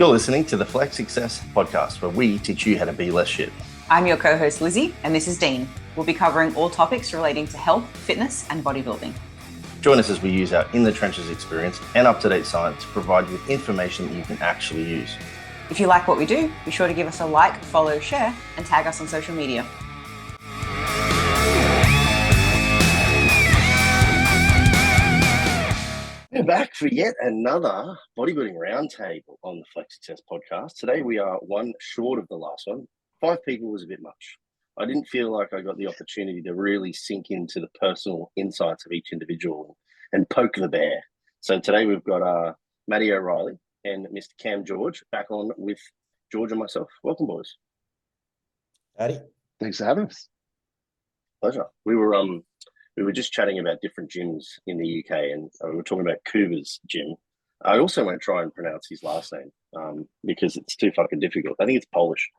You're listening to the Flex Success podcast, where we teach you how to be less shit. I'm your co-host Lizzie, and this is Dean. We'll be covering all topics relating to health, fitness, and bodybuilding. Join us as we use our in the trenches experience and up-to-date science to provide you with information that you can actually use. If you like what we do, be sure to give us a like, follow, share, and tag us on social media. We're back for yet another bodybuilding roundtable on the Flex Success podcast. Today we are one short of the last one. 5 people was a bit much. I didn't feel like I got the opportunity to really sink into the personal insights of each individual and poke the bear. So today we've got Matty O'Reilly and Mr. Cam George back on with George and myself. Welcome, boys. Howdy. Thanks for having us. Pleasure. We were just chatting about different gyms in the UK, and we were talking about Kuba's gym. I also won't try and pronounce his last name because it's too fucking difficult. I think it's Polish.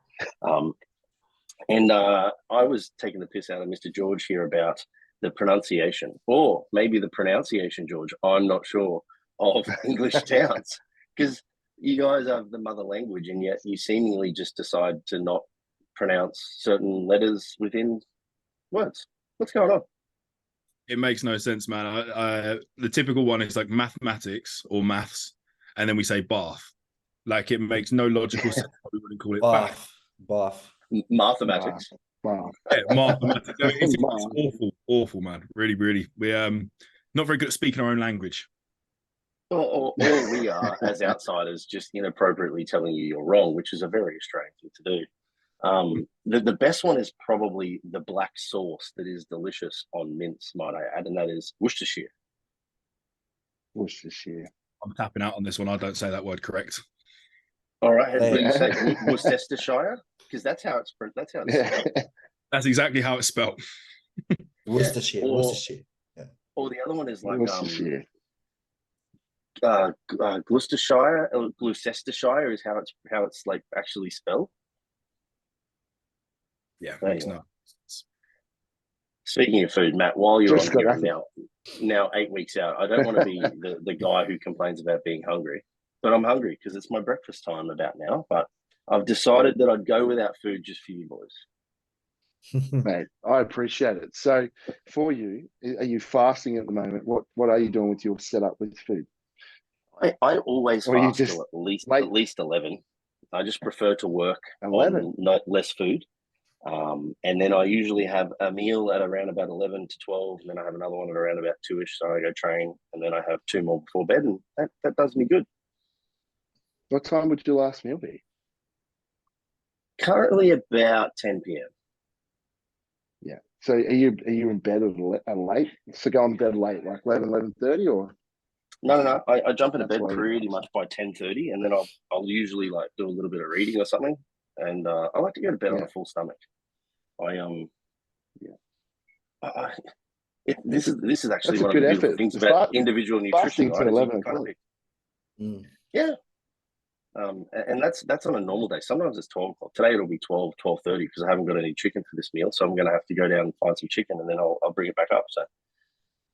And I was taking the piss out of Mr. George here about the pronunciation, or maybe the pronunciation, George, I'm not sure, of English towns, because you guys have the mother language, and yet you seemingly just decide to not pronounce certain letters within words. What's going on? It makes no sense, man. The typical one is like mathematics or maths, and then we say bath. Like, it makes no logical sense. We wouldn't call it Bath. Mathematics. Wow. Yeah, mathematics. It's awful, man. Really. We're not very good at speaking our own language. Or we are, as outsiders, just inappropriately telling you you're wrong, which is a very Australian thing to do. The best one is probably the black sauce that is delicious on mince, might I add, and that is Worcestershire. Worcestershire. I'm tapping out on this one. I don't say that word correct. All right, do you say Worcestershire? Because that's how it's spelled. That's exactly how it's spelled. Worcestershire. Yeah. Or the other one is like Worcestershire. Gloucestershire. Gloucestershire is how it's like actually spelled. Yeah, Anyway. makes no sense. Speaking of food, Matt, while you're Just on here got now 8 weeks out, I don't want to be the guy who complains about being hungry, but I'm hungry because it's my breakfast time about now. But I've decided that I'd go without food just for you boys. Mate, I appreciate it. So for you, are you fasting at the moment? What are you doing with your setup with food? I always Or you fast just till wait? at least 11. I just prefer to work 11? on not less food. And then I usually have a meal at around about 11 to 12, and then I have another one at around about 2-ish, so I go train, and then I have 2 more before bed, and that does me good. What time would your last meal be? Currently about 10 p.m. Yeah. So are you in bed at late? So go on bed late, like 11:30, or? No. I jump into bed That's why pretty much by 10:30, and then I'll usually like do a little bit of reading or something, and I like to go to bed on a full stomach. This is actually That's a one of good the beautiful effort. things about individual nutrition. Fasting till 11 o'clock. Yeah. And that's on a normal day. Sometimes it's 12 o'clock. Today it'll be 12:30 because I haven't got any chicken for this meal, so I'm going to have to go down and find some chicken, and then I'll bring it back up. So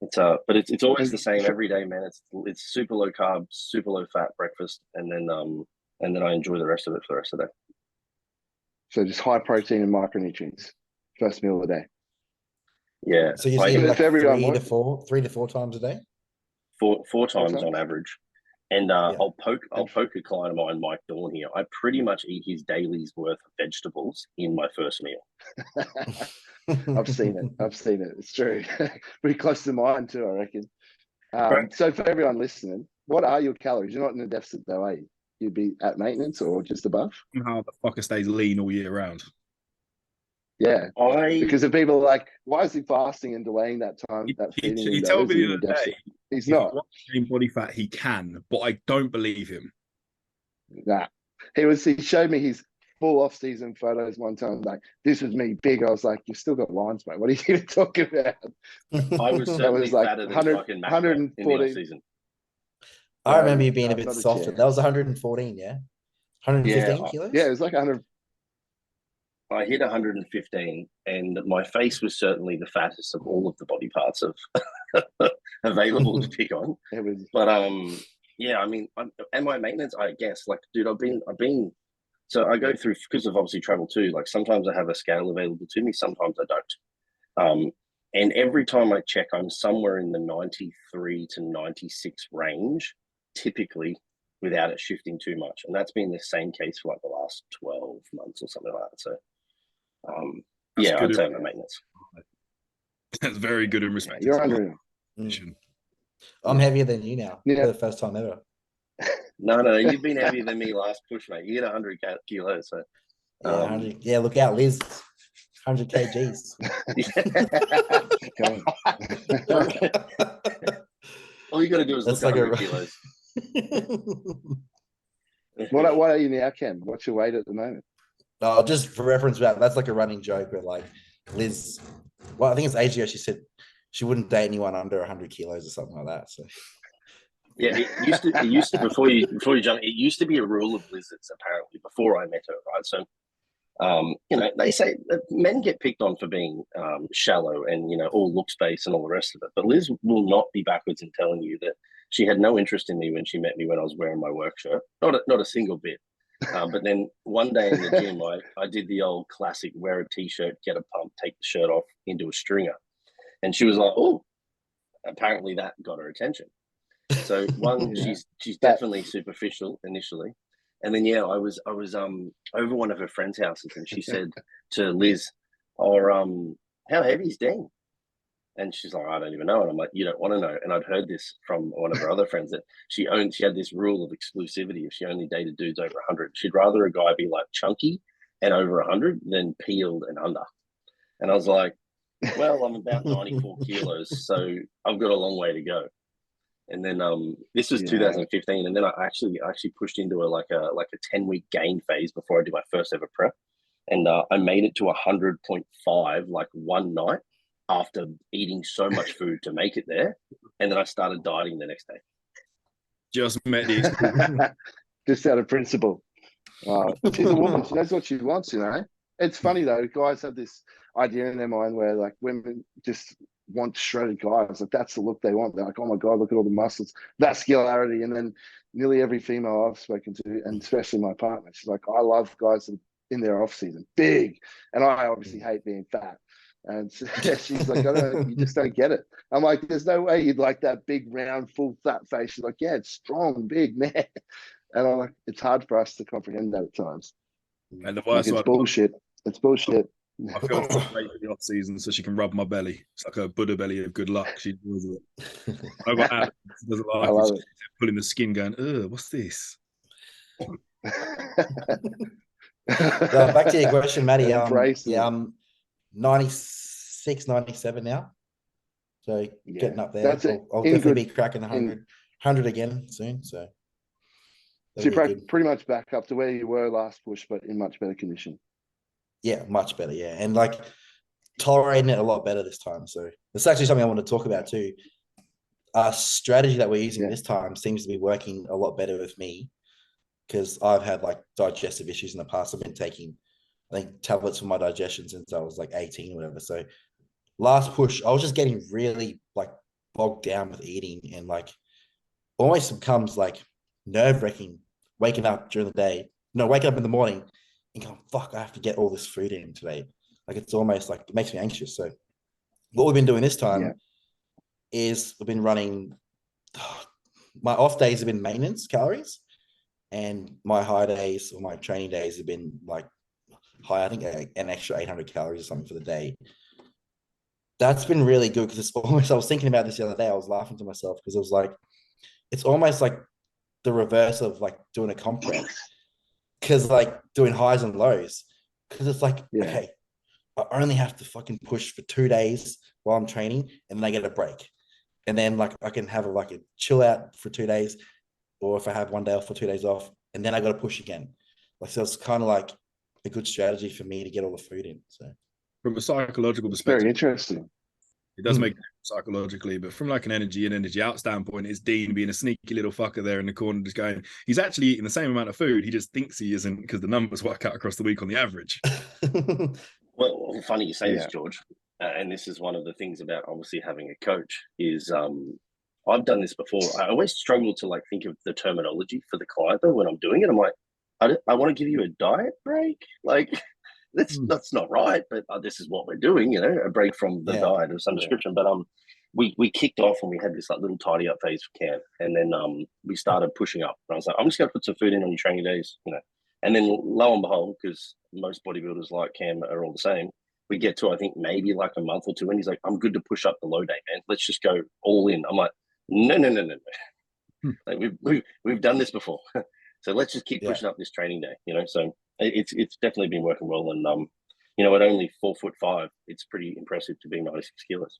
it's always the same every day, man. It's super low carb, super low fat breakfast, and then I enjoy the rest of it for the rest of the day. So just high protein and micronutrients. First meal of the day. Yeah. So you're eating like 3 to 4 times a day? Four times times? on average. And I'll poke a client of mine, Mike Dawn here. I pretty much eat his daily's worth of vegetables in my first meal. I've seen it. It's true. Pretty close to mine too, I reckon. Right. So for everyone listening, what are your calories? You're not in a deficit though, are you? You'd be at maintenance or just above? How the fucker stays lean all year round? Yeah. Because if people are like, why is he fasting and delaying that time? He told me the other day he's not. Gain body fat, he can, but I don't believe him. Nah. He showed me his full off-season photos one time. Like, this was me big. I was like, you've still got lines, mate. What are you even talking about? I was certainly fatter than fucking Matt in the off-season. I remember you being a bit softer. That was 114, yeah? 115 kilos? Yeah, it was like 100. I hit 115, and my face was certainly the fattest of all of the body parts available to pick on. It was, but yeah, I mean, and my maintenance, I guess, like, dude, I've been, so I go through, because of obviously travel too, like sometimes I have a scale available to me, sometimes I don't. And every time I check, I'm somewhere in the 93 to 96 range, typically, without it shifting too much. And that's been the same case for like the last 12 months or something like that. So, yeah, I'd say my maintenance. That's very good and respected. You're under. I'm heavier than you now. Yeah. For the first time ever. No, you've been heavier than me last push, mate. You get 100 kilos. So, Yeah, 100, yeah, look out, Liz. 100 kgs. All you got to do is That's look like 100 kilos. What are you now, Ken? What's your weight at the moment? Oh, just for reference, that's like a running joke where like Liz, well, I think it's ages ago, she said she wouldn't date anyone under 100 kilos or something like that. So yeah, it used to before you jump, it used to be a rule of Liz's apparently before I met her, right? So you know, they say that men get picked on for being shallow and, you know, all looks based and all the rest of it. But Liz will not be backwards in telling you that she had no interest in me when she met me when I was wearing my work shirt. Not a single bit. But then one day in the gym, I did the old classic wear a t-shirt, get a pump, take the shirt off into a stringer. And she was like, oh, apparently that got her attention. So one, Yeah. she's definitely superficial initially. And then I was over one of her friends' houses, and she said to Liz, "Oh, how heavy is Dean?" And she's like, "I don't even know." And I'm like, "You don't want to know." And I'd heard this from one of her other friends that she had this rule of exclusivity. If she only dated dudes over 100, she'd rather a guy be like chunky and over 100 than peeled and under. And I was like, "Well, I'm about 94 kilos, so I've got a long way to go." And then this was 2015, and then I actually pushed into a 10-week gain phase before I did my first ever prep, and I made it to 100.5 like one night after eating so much food to make it there, and then I started dieting the next day. Just met the just out of principle. She's a woman. She knows what she wants, you know. It's funny though. Guys have this idea in their mind where like women just want shredded guys. Like that's the look they want. They're like, oh my God, look at all the muscles, vascularity. And then nearly every female I've spoken to, and especially my partner, she's like, I love guys in their off season, big. And I obviously hate being fat. And she's like, you just don't get it. I'm like, there's no way you'd like that big, round, full fat face. She's like, yeah, it's strong, big, man. And I'm like, it's hard for us to comprehend that at times. And the worst it's bullshit. It's bullshit. I feel so great for the off season, so she can rub my belly. It's like a Buddha belly of good luck. She does it. I got Alex, doesn't like I love it. Pulling the skin, going, "Ugh, what's this?" Back to your question, Matty. Yeah, I'm 96, 97 now. So getting up there. I'll definitely be cracking 100 again soon. So you're pretty much back up to where you were last push, but in much better condition. Yeah, much better. Yeah. And like tolerating it a lot better this time. So it's actually something I want to talk about too. Our strategy that we're using this time seems to be working a lot better with me because I've had like digestive issues in the past. I've been taking, I think, tablets for my digestion since I was like 18 or whatever. So last push, I was just getting really like bogged down with eating and like almost becomes like nerve-wracking waking up during the day. Waking up in the morning and going, fuck, I have to get all this food in today. Like it's almost like it makes me anxious. So what we've been doing this time is we've been running, my off days have been maintenance calories and my high days or my training days have been like high, I think an extra 800 calories or something for the day. That's been really good because it's almost, I was thinking about this the other day, I was laughing to myself because it was like, it's almost like the reverse of like doing a comp rep. Because like doing highs and lows, because it's like, okay, I only have to fucking push for 2 days while I'm training and then I get a break. And then like I can have like a chill out for 2 days, or if I have 1 day off for 2 days off, and then I got to push again. Like, so it's kind of like a good strategy for me to get all the food in. So from a psychological perspective, very interesting. It does make sense psychologically, but from like an energy in, energy out standpoint, it's Dean being a sneaky little fucker there in the corner, just going, he's actually eating the same amount of food. He just thinks he isn't because the numbers work out across the week on the average. Well, funny you say this, George. And this is one of the things about obviously having a coach is I've done this before. I always struggle to like think of the terminology for the client though when I'm doing it. I'm like, I want to give you a diet break. Like that's not right, but this is what we're doing. You know, a break from the diet of some description. But we kicked off and we had this like little tidy up phase for camp, and then we started pushing up. And I was like, I'm just going to put some food in on your training days, you know. And then lo and behold, because most bodybuilders like Cam are all the same, we get to I think maybe like a month or two, and he's like, I'm good to push up the low day, man. Let's just go all in. I'm like, no. Like we've done this before. So let's just keep pushing up this training day, you know. So it's definitely been working well, and you know, at only 4'5", it's pretty impressive to be 96 kilos.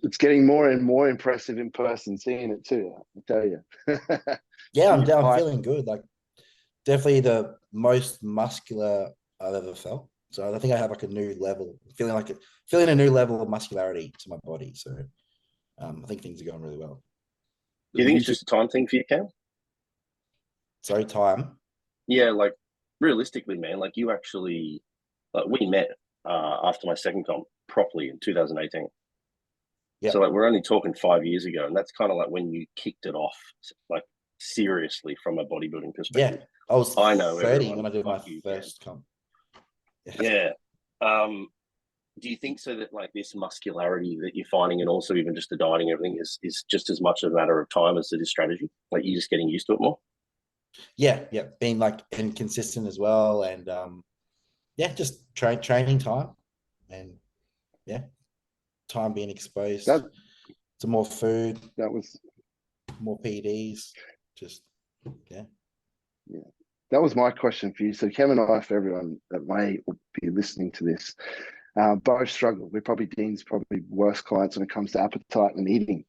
It's getting more and more impressive in person, seeing it too, I tell you. Yeah, I'm feeling good. Like definitely the most muscular I've ever felt. So I think I have like a new level, feeling a new level of muscularity to my body. So I think things are going really well. Do you think it's just a time thing for you, Cam? Sorry, time? Yeah, like realistically, man, like you actually, like we met after my second comp properly in 2018. Yeah. So like we're only talking 5 years ago, and that's kind of like when you kicked it off, like seriously from a bodybuilding perspective. Yeah, I know 30 when I did my first comp. Yeah. Do you think so that like this muscularity that you're finding, and also even just the dieting and everything, is just as much a matter of time as it is strategy? Like you're just getting used to it more? Yeah, being like inconsistent as well, and just training time, and time being exposed to more food. That was more PDs. Just that was my question for you. So Kevin and I, for everyone that may be listening to this, both struggle. We're probably Dean's worst clients when it comes to appetite and eating.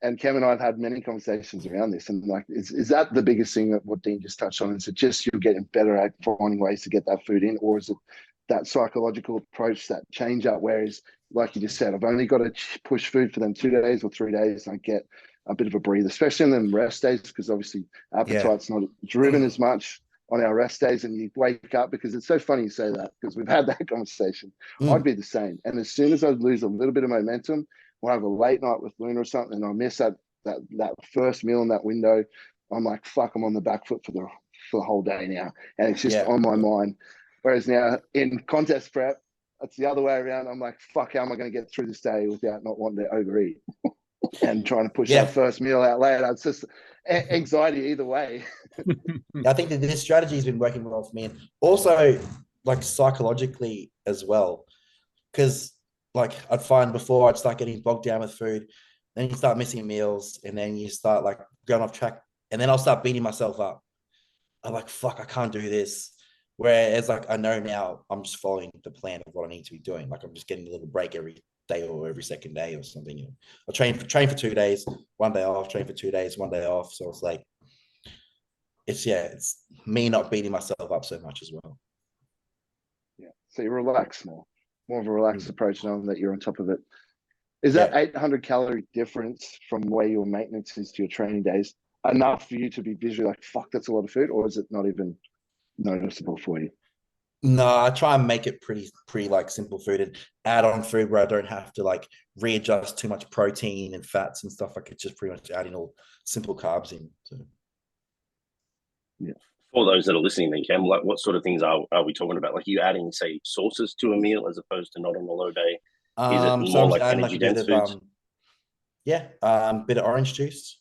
And Kevin and I have had many conversations around this, and like, is that the biggest thing that what Dean just touched on? Is it just you're getting better at finding ways to get that food in, or is it that psychological approach, that change up? Whereas, like you just said, I've only got to push food for them 2 days or 3 days, and I get a bit of a breather, especially in them rest days, because obviously appetite's not driven as much on our rest days, and you wake up, because it's so funny you say that, because we've had that conversation. I'd be the same, and as soon as I lose a little bit of momentum, or have a late night with Luna or something, and I miss that first meal in that window, I'm like, fuck, I'm on the back foot for the whole day now, and it's just on my mind. Whereas now in contest prep, it's the other way around. I'm like, fuck, how am I going to get through this day without not wanting to overeat and trying to push that first meal out later? It's just anxiety either way. I think that this strategy has been working well for me, and also like psychologically as well, because like I'd find before I'd start getting bogged down with food, then you start missing meals, and then you start like going off track, and then I'll start beating myself up. I'm like, fuck, I can't do this. Whereas like I know now I'm just following the plan of what I need to be doing. Like I'm just getting a little break every day or every second day or something. You know, I'll train for 2 days, 1 day off, train for 2 days, 1 day off. So it's like, it's me not beating myself up so much as well. Yeah. So you relax more of a relaxed approach, knowing that you're on top of it. Is that 800 calorie difference from where your maintenance is to your training days enough for you to be visually like, fuck, that's a lot of food, or is it not even noticeable for you? No, I try and make it pretty like simple food, and add on food where I don't have to like readjust too much protein and fats and stuff. Like it's just pretty much adding all simple carbs in. So. Yeah. For those that are listening, then Cam, like what sort of things are we talking about? Like you adding, say, sauces to a meal as opposed to not on a low day? Is it more like energy dense foods? Bit of orange juice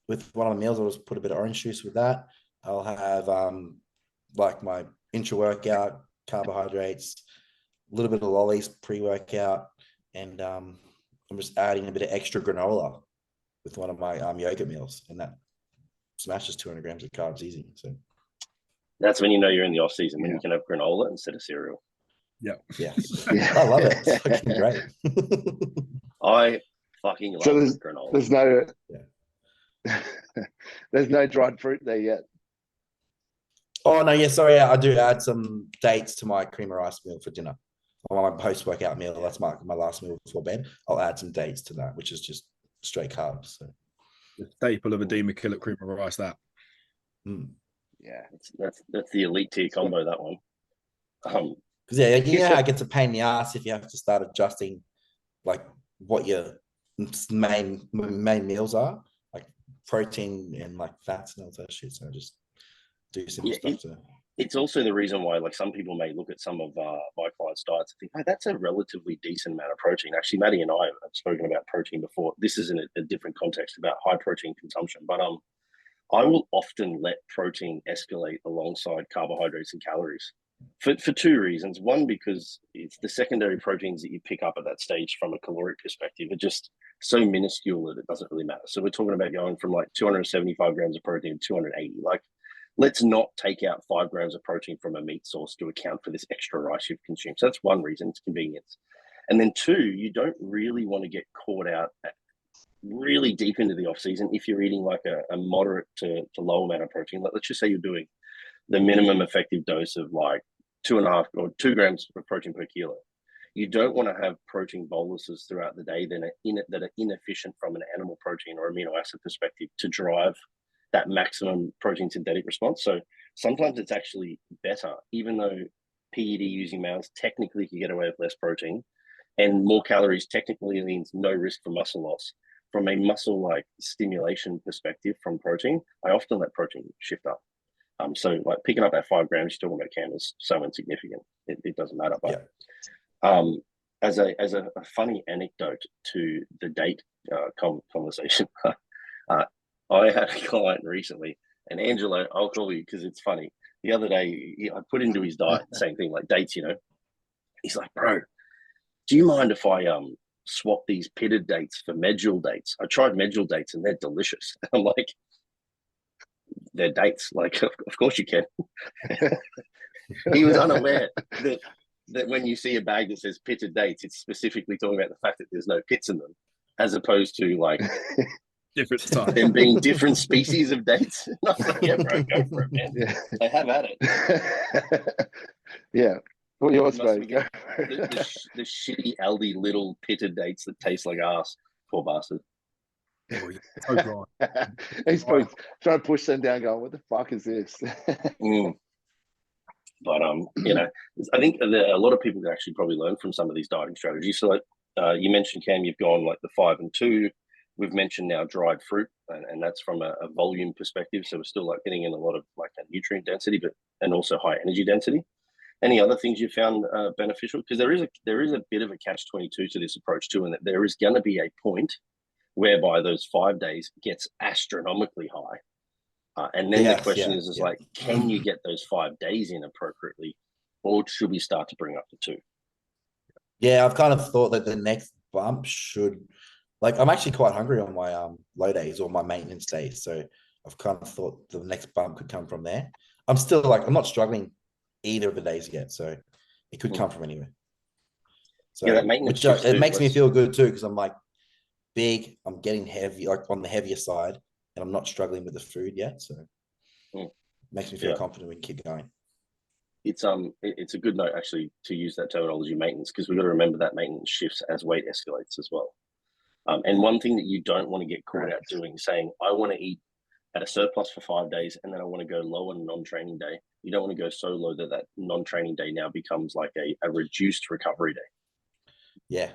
with one of the meals. I'll just put a bit of orange juice with that. I'll have like my intra-workout carbohydrates, a little bit of lollies pre-workout, and I'm just adding a bit of extra granola with one of my yogurt meals, and that smashes 200 grams of carbs easy. So that's when you know you're in the off season, when you can have granola instead of cereal. Yeah. I love it. It's fucking great. I fucking love granola. There's no dried fruit there yet. Oh no, sorry, I do add some dates to my cream of rice meal for dinner. On my post-workout meal, that's my last meal before bed. I'll add some dates to that, which is just straight carbs. So. The staple of a Dean McKillop cream of rice, that. Yeah, that's the elite tier combo, that one. Because you know how it gets a pain in the ass if you have to start adjusting like what your main meals are, like protein and like fats and all that shit. So I just do simple stuff to. It's also the reason why, like, some people may look at some of my clients' diets and think, "Oh, that's a relatively decent amount of protein." Actually, Maddie and I have spoken about protein before. This is in a different context about high protein consumption, but I will often let protein escalate alongside carbohydrates and calories for two reasons. One, because it's the secondary proteins that you pick up at that stage from a caloric perspective are just so minuscule that it doesn't really matter. So we're talking about going from like 275 grams of protein to 280. Like, let's not take out 5 grams of protein from a meat source to account for this extra rice you've consumed. So that's one reason, it's convenience. And then two, you don't really want to get caught out really deep into the off season if you're eating like a moderate to low amount of protein. Like, let's just say you're doing the minimum effective dose of like 2.5 or 2 grams of protein per kilo. You don't want to have protein boluses throughout the day that are inefficient from an animal protein or amino acid perspective to drive that maximum protein synthetic response. So sometimes it's actually better, even though PED using mouths technically can get away with less protein and more calories technically means no risk for muscle loss. From a muscle like stimulation perspective from protein, I often let protein shift up. So like picking up that 5 grams you're talking about, Cam, is so insignificant. It doesn't matter. But as a funny anecdote to the date conversation, I had a client recently, and Angelo, I'll call you because it's funny. The other day, I put into his diet the same thing, like dates, you know. He's like, "Bro, do you mind if I swap these pitted dates for medjool dates? I tried medjool dates and they're delicious." I'm like, "They're dates. Like, of course you can." He was unaware that when you see a bag that says pitted dates, it's specifically talking about the fact that there's no pits in them, as opposed to like different time. Them being different species of dates. And I was like, "Yeah, bro, go for it, man." Yeah. I have at it. Yeah. What yours, mate? The shitty Aldi little pitted dates that taste like ass. Poor bastard. Oh, yeah. So He's probably trying to push them down, going, "What the fuck is this?" But you know, I think a lot of people can actually probably learn from some of these dieting strategies. So, like you mentioned, Cam, you've gone like the 5 and 2. We've mentioned now dried fruit, and that's from a volume perspective. So we're still like getting in a lot of like a nutrient density, and also high energy density. Any other things you found beneficial? Because there is a bit of a catch-22 to this approach too, and that there is going to be a point whereby those 5 days gets astronomically high, and then the question is like, can you get those 5 days in appropriately, or should we start to bring up to 2? Yeah, I've kind of thought that the next bump should. Like, I'm actually quite hungry on my low days or my maintenance days. So I've kind of thought the next bump could come from there. I'm still like, I'm not struggling either of the days yet. So it could come from anywhere. So that maintenance it makes me feel good too, because I'm like big, I'm getting heavy, like on the heavier side, and I'm not struggling with the food yet. So it makes me feel confident we can keep going. It's a good note actually to use that terminology, maintenance, because we've got to remember that maintenance shifts as weight escalates as well. And one thing that you don't want to get caught out doing, saying, "I want to eat at a surplus for 5 days and then I want to go low on a non-training day." You don't want to go so low that non-training day now becomes like a reduced recovery day. Yeah.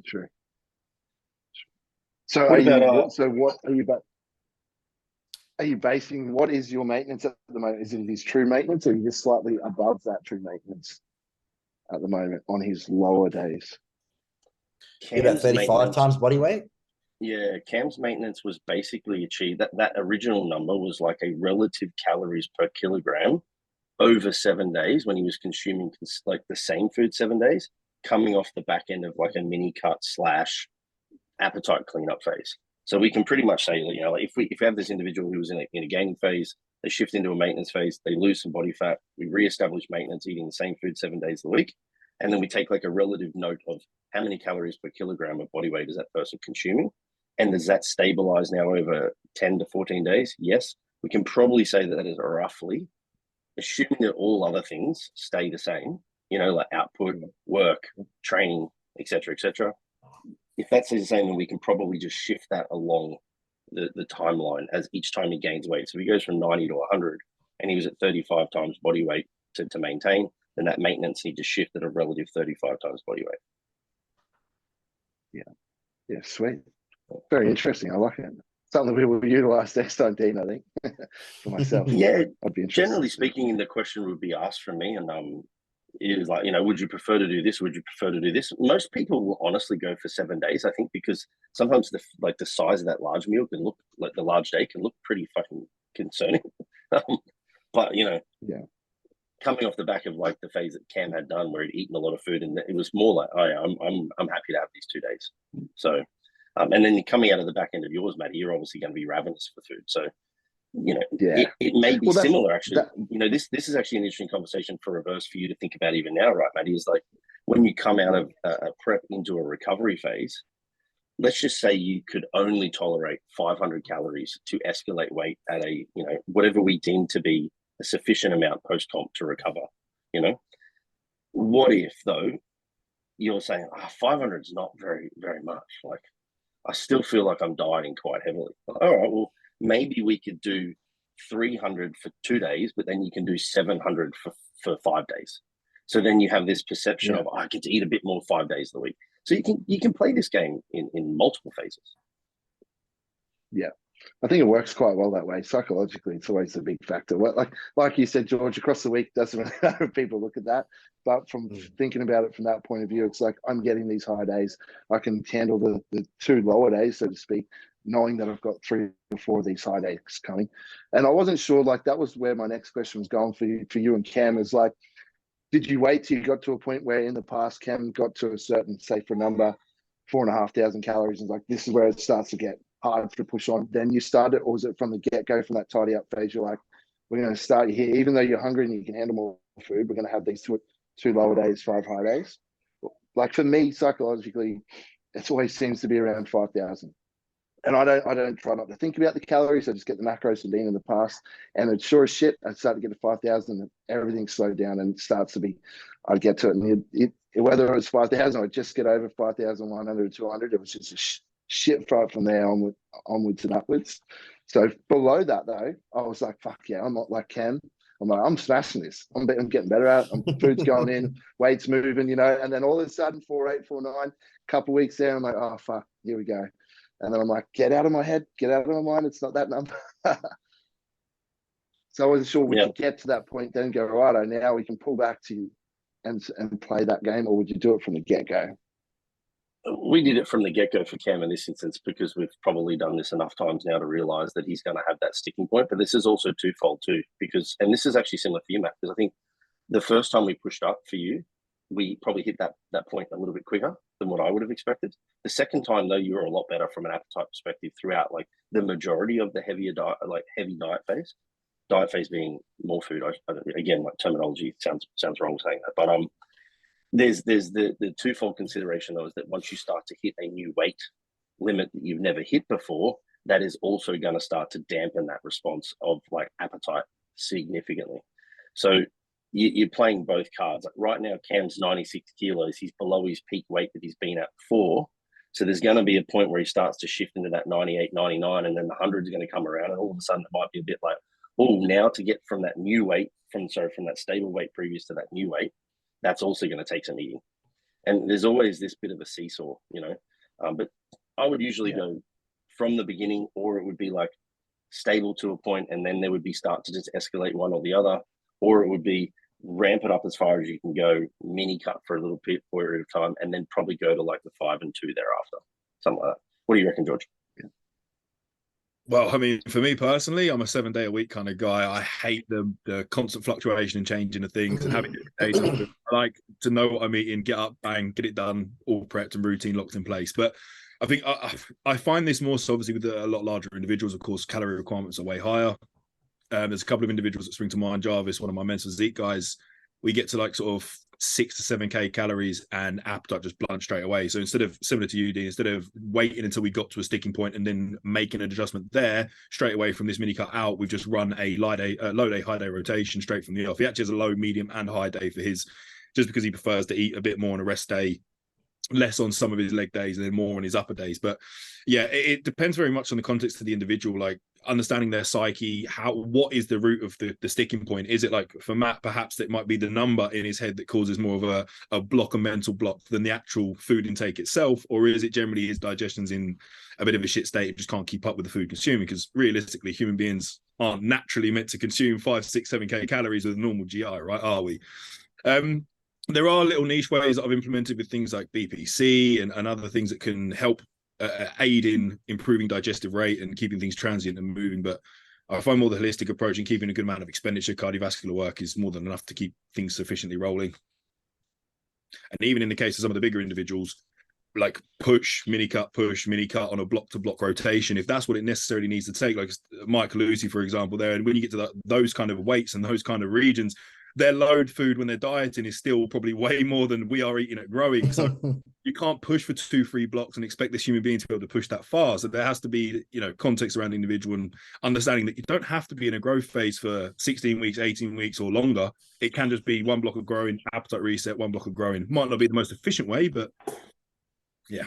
True. So what are you basing, what is your maintenance at the moment? Is it his true maintenance, or are you just slightly above that true maintenance at the moment on his lower days? About 35 times body weight. Yeah, Cam's maintenance was basically achieved. That original number was like a relative calories per kilogram over 7 days when he was consuming like the same food 7 days, coming off the back end of like a mini cut / appetite cleanup phase. So we can pretty much say that, you know, like if we have this individual who was in a gaining phase, they shift into a maintenance phase, they lose some body fat, we reestablish maintenance eating the same food 7 days a week, and then we take like a relative note of how many calories per kilogram of body weight is that person consuming, and does that stabilize now over 10 to 14 days? Yes, we can probably say that is roughly, assuming that all other things stay the same, you know, like output, work, training, etc., etc. If that's the same, then we can probably just shift that along the timeline as each time he gains weight. So if he goes from 90 to 100 and he was at 35 times body weight to maintain, then that maintenance need to shift at a relative 35 times body weight. Yeah, sweet. Very interesting. I like it. Something we will utilize next time, Dean, I think, for myself. Yeah, I'd be interested. generally speaking, the question would be asked from me, and it is like, would you prefer to do this? Would you prefer to do this? Most people will honestly go for 7 days, I think, because sometimes the size of that large meal can look like the large day can look pretty fucking concerning. But coming off the back of like the phase that Cam had done, where he'd eaten a lot of food, and it was more like, oh yeah, I'm happy to have these 2 days. So, and then coming out of the back end of yours, Matty, you're obviously going to be ravenous for food. So, it may be similar actually. This is actually an interesting conversation for reverse for you to think about even now, right, Matty? Is like when you come out of a prep into a recovery phase, let's just say you could only tolerate 500 calories to escalate weight at a, whatever we deem to be a sufficient amount post-comp to recover. What if though you're saying 500 is not very, very much? Like, I still feel like I'm dieting quite heavily. All right, well, maybe we could do 300 for 2 days, but then you can do 700 for 5 days. So then you have this perception of, I get to eat a bit more 5 days of the week. So you can play this game in multiple phases. Yeah, I think it works quite well that way. Psychologically, it's always a big factor. Like you said, George, across the week doesn't really matter if people look at that. But from thinking about it from that point of view, it's like I'm getting these high days. I can handle the 2 lower days, so to speak, knowing that I've got 3 or 4 of these high days coming. And I wasn't sure, like that was where my next question was going for you and Cam, is like, did you wait till you got to a point where in the past Cam got to a certain, say for a number, 4,500 calories, and like this is where it starts to get hard to push on? Then you started, or was it from the get-go, from that tidy up phase, you're like, we're going to start here, even though you're hungry and you can handle more food, we're going to have these 2 lower days, 5 high days? Like for me, psychologically, it always seems to be around 5,000. And I don't try not to think about the calories. I just get the macros and being in the past. And it's sure as shit, I start to get to 5,000 and everything slowed down and it starts to be, I get to it. And whether it was 5,000 or just get over 5,100 or 200, it was just a shit fight from there onwards and upwards. So below that though, I was like, fuck yeah, I'm not like Cam. I'm like, I'm smashing this. I'm getting better at it. Food's going in, weight's moving, and then all of a sudden 4.8, 4.9, couple of weeks there, I'm like, oh fuck, here we go. And then I'm like, get out of my head, get out of my mind. It's not that number. So I wasn't sure we could get to that point, then go, right, now we can pull back to and play that game, or would you do it from the get-go? We did it from the get-go for Cam in this instance, because we've probably done this enough times now to realize that he's going to have that sticking point. But this is also twofold too, because, and this is actually similar for you, Matt, because I think the first time we pushed up for you, we probably hit that point a little bit quicker than what I would have expected. The second time though, you were a lot better from an appetite perspective throughout like the majority of the heavier diet, like heavy diet phase. Diet phase being more food. Again, like terminology sounds wrong saying that, but there's the twofold consideration though, is that once you start to hit a new weight limit that you've never hit before, that is also going to start to dampen that response of like appetite significantly. So you're playing both cards. Like right now, Cam's 96 kilos. He's below his peak weight that he's been at before. So there's going to be a point where he starts to shift into that 98, 99, and then the 100 is going to come around, and all of a sudden it might be a bit like, oh, now to get from that new weight, from that stable weight previous to that new weight, that's also going to take some eating. And there's always this bit of a seesaw, but I would usually go from the beginning, or it would be like stable to a point, and then there would be start to just escalate one or the other, or it would be ramp it up as far as you can go, mini cut for a little period of time, and then probably go to like the 5 and 2 thereafter, something like that. What do you reckon, George? Well, I mean, for me personally, I'm a 7-day-a-week kind of guy. I hate the constant fluctuation and changing of things and having days. I like to know what I'm eating, get up, bang, get it done, all prepped and routine locked in place. But I think I find this more so obviously with a lot larger individuals. Of course, calorie requirements are way higher. There's a couple of individuals that spring to mind. Jarvis, one of my mental physique guys, we get to like sort of 6 to 7K calories and appetite just blunt straight away. So instead of, similar to you, Dean, instead of waiting until we got to a sticking point and then making an adjustment there, straight away from this mini cut out, we've just run a low day, high day rotation straight from the off. He actually has a low, medium and high day for his, just because he prefers to eat a bit more on a rest day less on some of his leg days and then more on his upper days. But yeah, it depends very much on the context of the individual, like understanding their psyche, what is the root of the sticking point. Is it like for Matt, perhaps it might be the number in his head that causes more of a block, a mental block, than the actual food intake itself? Or is it generally his digestion's in a bit of a shit state, just can't keep up with the food consuming? Because realistically, human beings aren't naturally meant to consume 5, 6, 7K calories with a normal GI, right? Are we? There are little niche ways that I've implemented with things like BPC and other things that can help aid in improving digestive rate and keeping things transient and moving. But I find more the holistic approach and keeping a good amount of expenditure, cardiovascular work is more than enough to keep things sufficiently rolling. And even in the case of some of the bigger individuals, like mini cut on a block to block rotation, if that's what it necessarily needs to take, like Mike Lucy, for example, there. And when you get to those kind of weights and those kind of regions, their load food when they're dieting is still probably way more than we are eating at growing. So you can't push for 2-3 blocks and expect this human being to be able to push that far. So there has to be, context around the individual and understanding that you don't have to be in a growth phase for 16 weeks, 18 weeks or longer. It can just be one block of growing, appetite reset, one block of growing. Might not be the most efficient way, but yeah.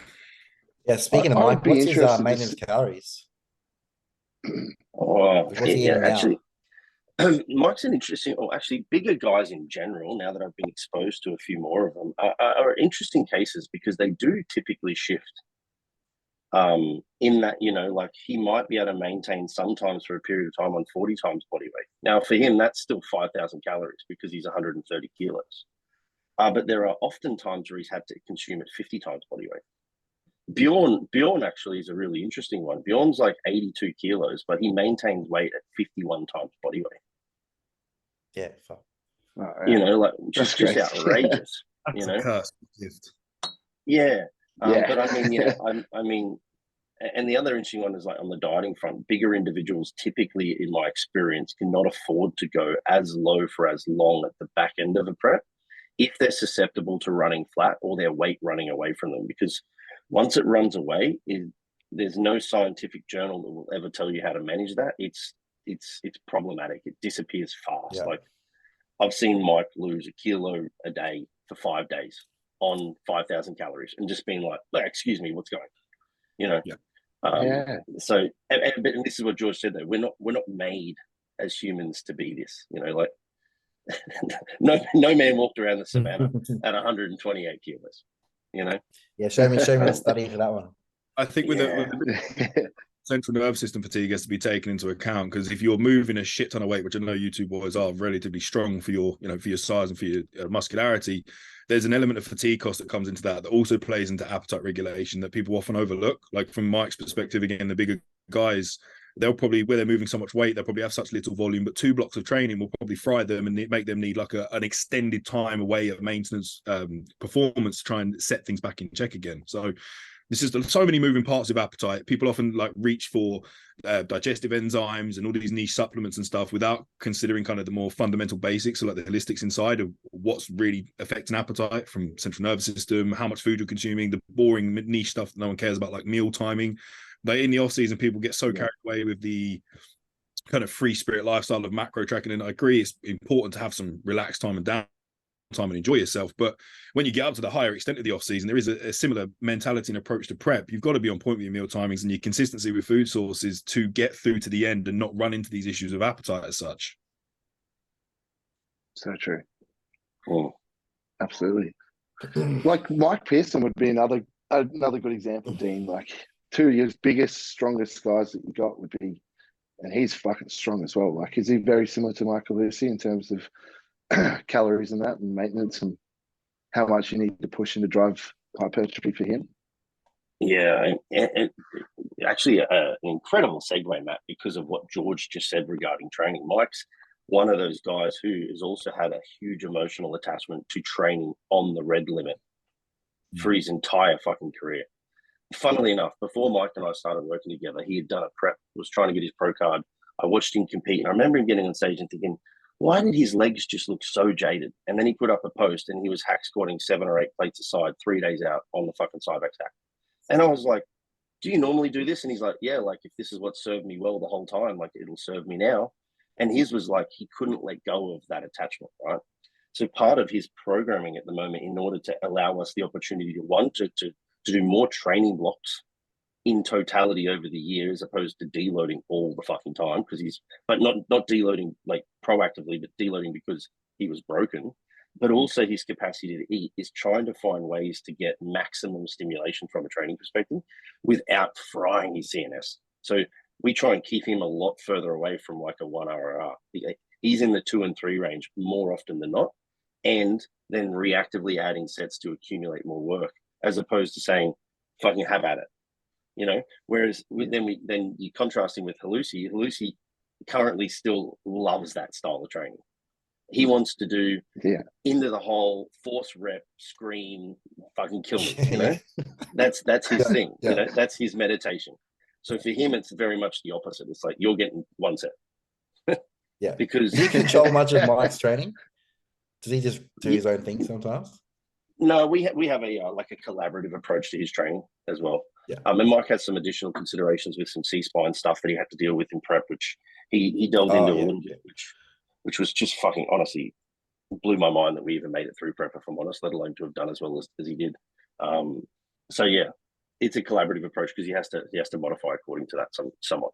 Yeah, speaking of Mike, what's his maintenance calories? What's he eating now? Mike's an interesting, or actually bigger guys in general, now that I've been exposed to a few more of them, are interesting cases because they do typically shift in that, like he might be able to maintain sometimes for a period of time on 40 times body weight. Now for him, that's still 5,000 calories because he's 130 kilos. But there are often times where he's had to consume at 50 times body weight. Bjorn actually is a really interesting one. Bjorn's like 82 kilos, but he maintains weight at 51 times body weight. Yeah, fuck. Like just outrageous. That's a curse gift. Yeah. But I mean, and the other interesting one is like on the dieting front, bigger individuals typically, in my experience, cannot afford to go as low for as long at the back end of a prep if they're susceptible to running flat or their weight running away from them. Because once it runs away, there's no scientific journal that will ever tell you how to manage that. It's problematic. It disappears fast. Yeah. Like I've seen Mike lose a kilo a day for 5 days on 5,000 calories and just being like, excuse me, what's going? So, and this is what George said though. We're not made as humans to be this. Like no man walked around the savannah at 128 kilos. Yeah, show me the study for that one. I think with the central nervous system fatigue has to be taken into account, because if you're moving a shit ton of weight, which I know you two boys are relatively strong for your size and for your muscularity, there's an element of fatigue cost that comes into that also plays into appetite regulation that people often overlook. Like from Mike's perspective, again, the bigger guys, they'll probably, where they're moving so much weight, they'll probably have such little volume, but 2 blocks of training will probably fry them and make them need like an extended time away of maintenance performance to try and set things back in check again. So this is so many moving parts of appetite. People often like reach for digestive enzymes and all these niche supplements and stuff without considering kind of the more fundamental basics, so like the holistics inside of what's really affecting appetite, from central nervous system, how much food you're consuming, the boring niche stuff that no one cares about, like meal timing. But in the off season, people get so carried away with the kind of free spirit lifestyle of macro tracking. And I agree, it's important to have some relaxed time and downtime and enjoy yourself. But when you get up to the higher extent of the off season, there is a similar mentality and approach to prep. You've got to be on point with your meal timings and your consistency with food sources to get through to the end and not run into these issues of appetite as such. So true. Oh, absolutely. Like Mike Pearson would be another good example, Dean. Like 2 of your biggest, strongest guys that you got would be, and he's fucking strong as well. Like, is he very similar to Michael Lucy in terms of calories and that and maintenance and how much you need to push in to drive hypertrophy for him? Yeah, and actually an incredible segue, Matt, because of what George just said regarding training. Mike's one of those guys who has also had a huge emotional attachment to training on the red limit for his entire fucking career. Funnily enough, before Mike and I started working together, he had done a prep, was trying to get his pro card. I watched him compete, and I remember him getting on stage and thinking, why did his legs just look so jaded? And then he put up a post and he was hack squatting 7 or 8 plates aside 3 days out on the fucking side back hack. And I was like, do you normally do this? And he's like, yeah, like if this is what served me well the whole time, like it'll serve me now. And his was like, he couldn't let go of that attachment, right? So part of his programming at the moment, in order to allow us the opportunity to do more training blocks in totality over the year, as opposed to deloading all the fucking time, because but not deloading like proactively, but deloading because he was broken. But also his capacity to eat, is trying to find ways to get maximum stimulation from a training perspective without frying his CNS. So we try and keep him a lot further away from like a 1 RR. He's in the 2 and 3 range more often than not, and then reactively adding sets to accumulate more work, as opposed to saying, fucking have at it. You know, whereas then you contrasting with Halusi. Halusi currently still loves that style of training. He wants to do into the hole, force rep, scream, fucking kill me. You know, that's his thing. You know, that's his meditation. So for him, it's very much the opposite. It's like you're getting 1 set. Yeah, because does he control much of Mike's training? Does he just do his own thing sometimes? No, we have a like a collaborative approach to his training as well. Yeah. And Mike has some additional considerations with some C-spine stuff that he had to deal with in prep, which he delved into a little bit, which was just fucking, honestly, blew my mind that we even made it through prep, if I'm honest, let alone to have done as well as he did. So yeah, it's a collaborative approach because he has to modify according to that somewhat.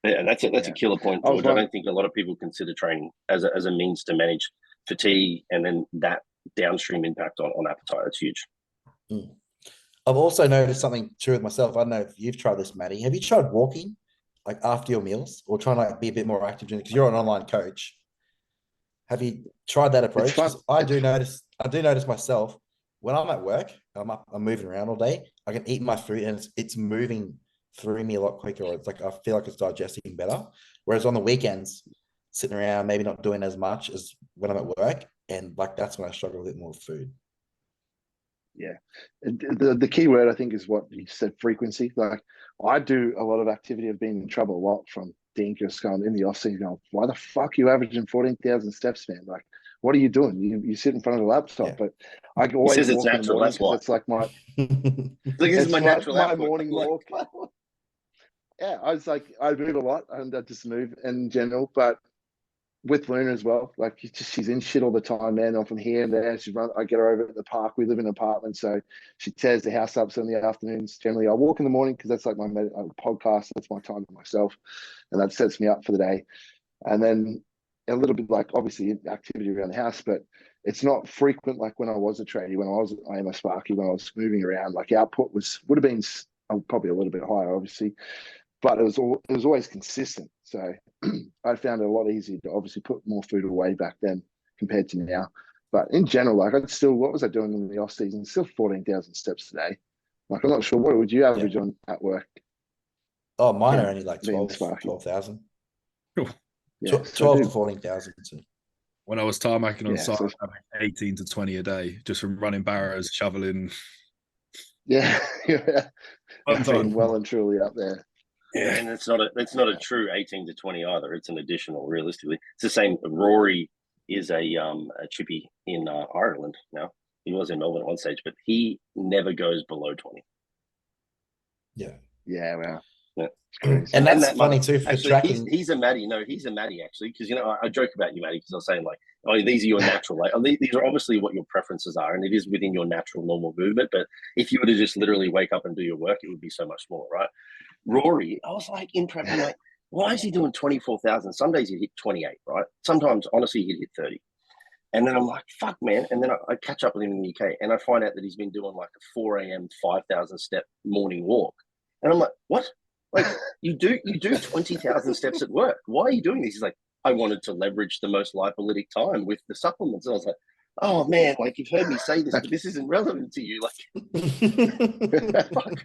Yeah, that's a killer point, George. I don't think a lot of people consider training as a means to manage fatigue and then that downstream impact on appetite. That's huge. I've also noticed something true with myself. I don't know if you've tried this, Maddie. Have you tried walking like after your meals, or trying to like be a bit more active? Because you're an online coach. Have you tried that approach? I do notice myself when I'm at work, I'm moving around all day. I can eat my food and it's moving through me a lot quicker. Or it's like I feel like it's digesting better. Whereas on the weekends, sitting around, maybe not doing as much as when I'm at work, and like that's when I struggle a bit more with food. Yeah, the key word I think is what you said, frequency. Like I do a lot of activity. I've been in trouble a lot from Dean just going in the off season going, why the fuck are you averaging 14,000 steps, man? Like, what are you doing? You sit in front of the laptop, but I always says it's walk in the natural, morning that's why. because it's like my This is my natural my output. morning walk. Yeah, I was like, I move a lot and I just move in general, but with Luna as well, like she's in shit all the time, man. I'm from here and there. I get her over at the park. We live in an apartment, so she tears the house up. So in the afternoons, generally, I walk in the morning because that's like my podcast. That's my time with myself, and that sets me up for the day. And then a little bit like obviously activity around the house, but it's not frequent like when I was a tradie. When I am a Sparky, when I was moving around, like output would have been probably a little bit higher, obviously, but it was always consistent. So I found it a lot easier to obviously put more food away back then compared to now. But in general, like what was I doing in the off season? Still 14,000 steps a day. Like I'm not sure, what would you average on at work? Oh, mine are only like 12,000. Yeah, 12 to 14,000. When I was tarmacking on site, so, I had 18 to 20 a day just from running barrows, shoveling. Yeah, I've been well and truly up there. Yeah, and it's not a true 18 to 20 either. It's an additional. Realistically, it's the same. Rory is a chippy in Ireland now. He was in Melbourne at one stage, but he never goes below 20. Yeah, wow. Yeah. And that's funny too for actually, tracking. He's a Maddie. No, he's a Maddie actually, because I joke about you, Maddie, because I was saying like, oh, these are your natural. Like, these are obviously what your preferences are, and it is within your natural normal movement. But if you were to just literally wake up and do your work, it would be so much more, right? Rory, I was like in prep, I'm like, why is he doing 24,000? Some days he'd hit 28, right? Sometimes, honestly, he'd hit 30. And then I'm like, fuck, man. And then I catch up with him in the UK, and I find out that he's been doing like a 4 a.m., 5,000 step morning walk. And I'm like, what? Like, you do 20,000 steps at work. Why are you doing this? He's like, I wanted to leverage the most lipolytic time with the supplements. And I was like, oh man, like you've heard me say this, but this isn't relevant to you. Like, fuck.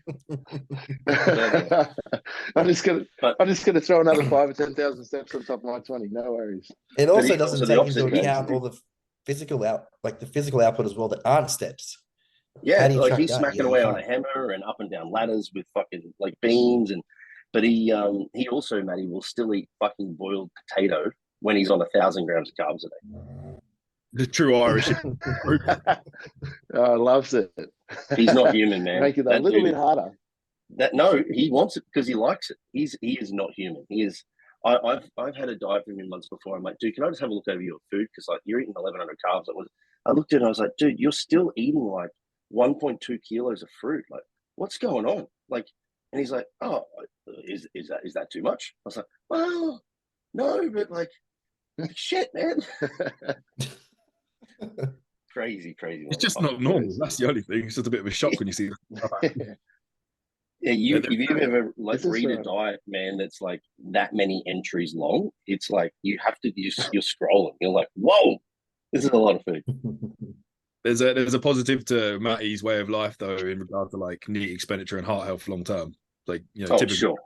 I'm just gonna throw another 5 or 10,000 steps on top of my 20. No worries. It also doesn't take into account all the physical output as well that aren't steps. Yeah, like he's smacking away on a hammer and up and down ladders with fucking like beams, but he also, Matty, will still eat fucking boiled potato when he's on 1,000 grams of carbs a day. The true Irish. Loves it. He's not human, man. Make it a little bit harder. No, he wants it because he likes it. He is not human. He is I've had a diet from him once before. I'm like, dude, can I just have a look over your food? Because like you're eating 1,100 carbs. I looked at it and I was like, dude, you're still eating like 1.2 kilos of fruit. Like, what's going on? Like, and he's like, oh, is that too much? I was like, well, no, but like shit, man. Crazy. It's just not normal. That's the only thing. It's just a bit of a shock when you see it. Yeah, if you've ever like read a diet, man, that's like that many entries long, it's like you have to you're scrolling. You're like, whoa, this is a lot of food. There's a positive to Matty's way of life though in regard to like neat expenditure and heart health long term. Like, you know, typically sure.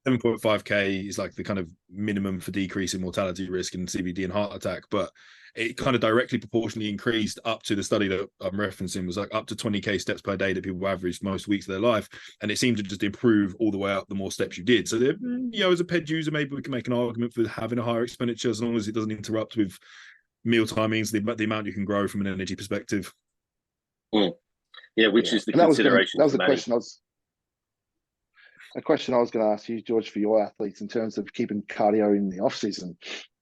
7.5k is like the kind of minimum for decreasing mortality risk in CVD and heart attack, but it kind of directly proportionally increased up to the study that I'm referencing was like up to 20k steps per day that people averaged most weeks of their life, and it seemed to just improve all the way up the more steps you did. So, you know, as a PED user, maybe we can make an argument for having a higher expenditure as long as it doesn't interrupt with meal timings, the amount you can grow from an energy perspective. Yeah, which is the consideration. That was a question I was going to ask you, George, for your athletes in terms of keeping cardio in the off season.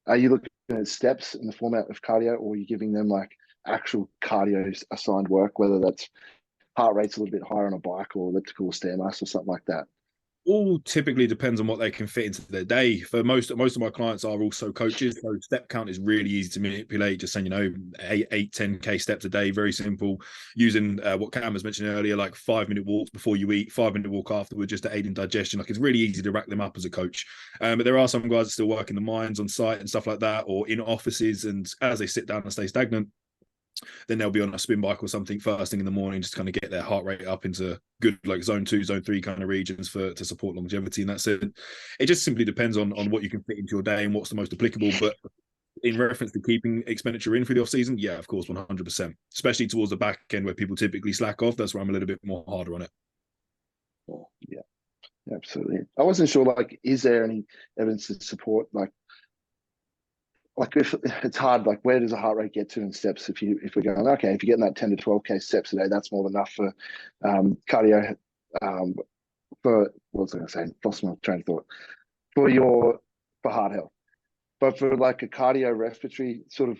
Are you looking at steps in the format of cardio, or are you giving them like actual cardio assigned work, whether that's heart rate's a little bit higher on a bike or elliptical stair mass or something like that? All typically depends on what they can fit into their day. For most of my clients are also coaches, so step count is really easy to manipulate. Just saying, you know, 10k steps a day, very simple. Using what Cam was mentioning earlier, like 5-minute walks before you eat, 5-minute walk afterwards, just to aid in digestion. Like, it's really easy to rack them up as a coach. But there are some guys that still work in the mines on site and stuff like that, or in offices, and as they sit down and stay stagnant, then they'll be on a spin bike or something first thing in the morning, just kind of get their heart rate up into good like zone 2, zone 3 kind of regions to support longevity. And that's it. It just simply depends on what you can fit into your day and what's the most applicable. But in reference to keeping expenditure in for the off season, yeah, of course, 100%. Especially towards the back end where people typically slack off. That's where I'm a little bit more harder on it. Yeah, absolutely. I wasn't sure, like, is there any evidence to support like if it's hard, like where does a heart rate get to in steps? If we're going, okay, if you're getting that 10 to 12k steps a day, that's more than enough for cardio. For what was I going to say? Lost my train of thought. For heart health, but for like a cardio respiratory sort of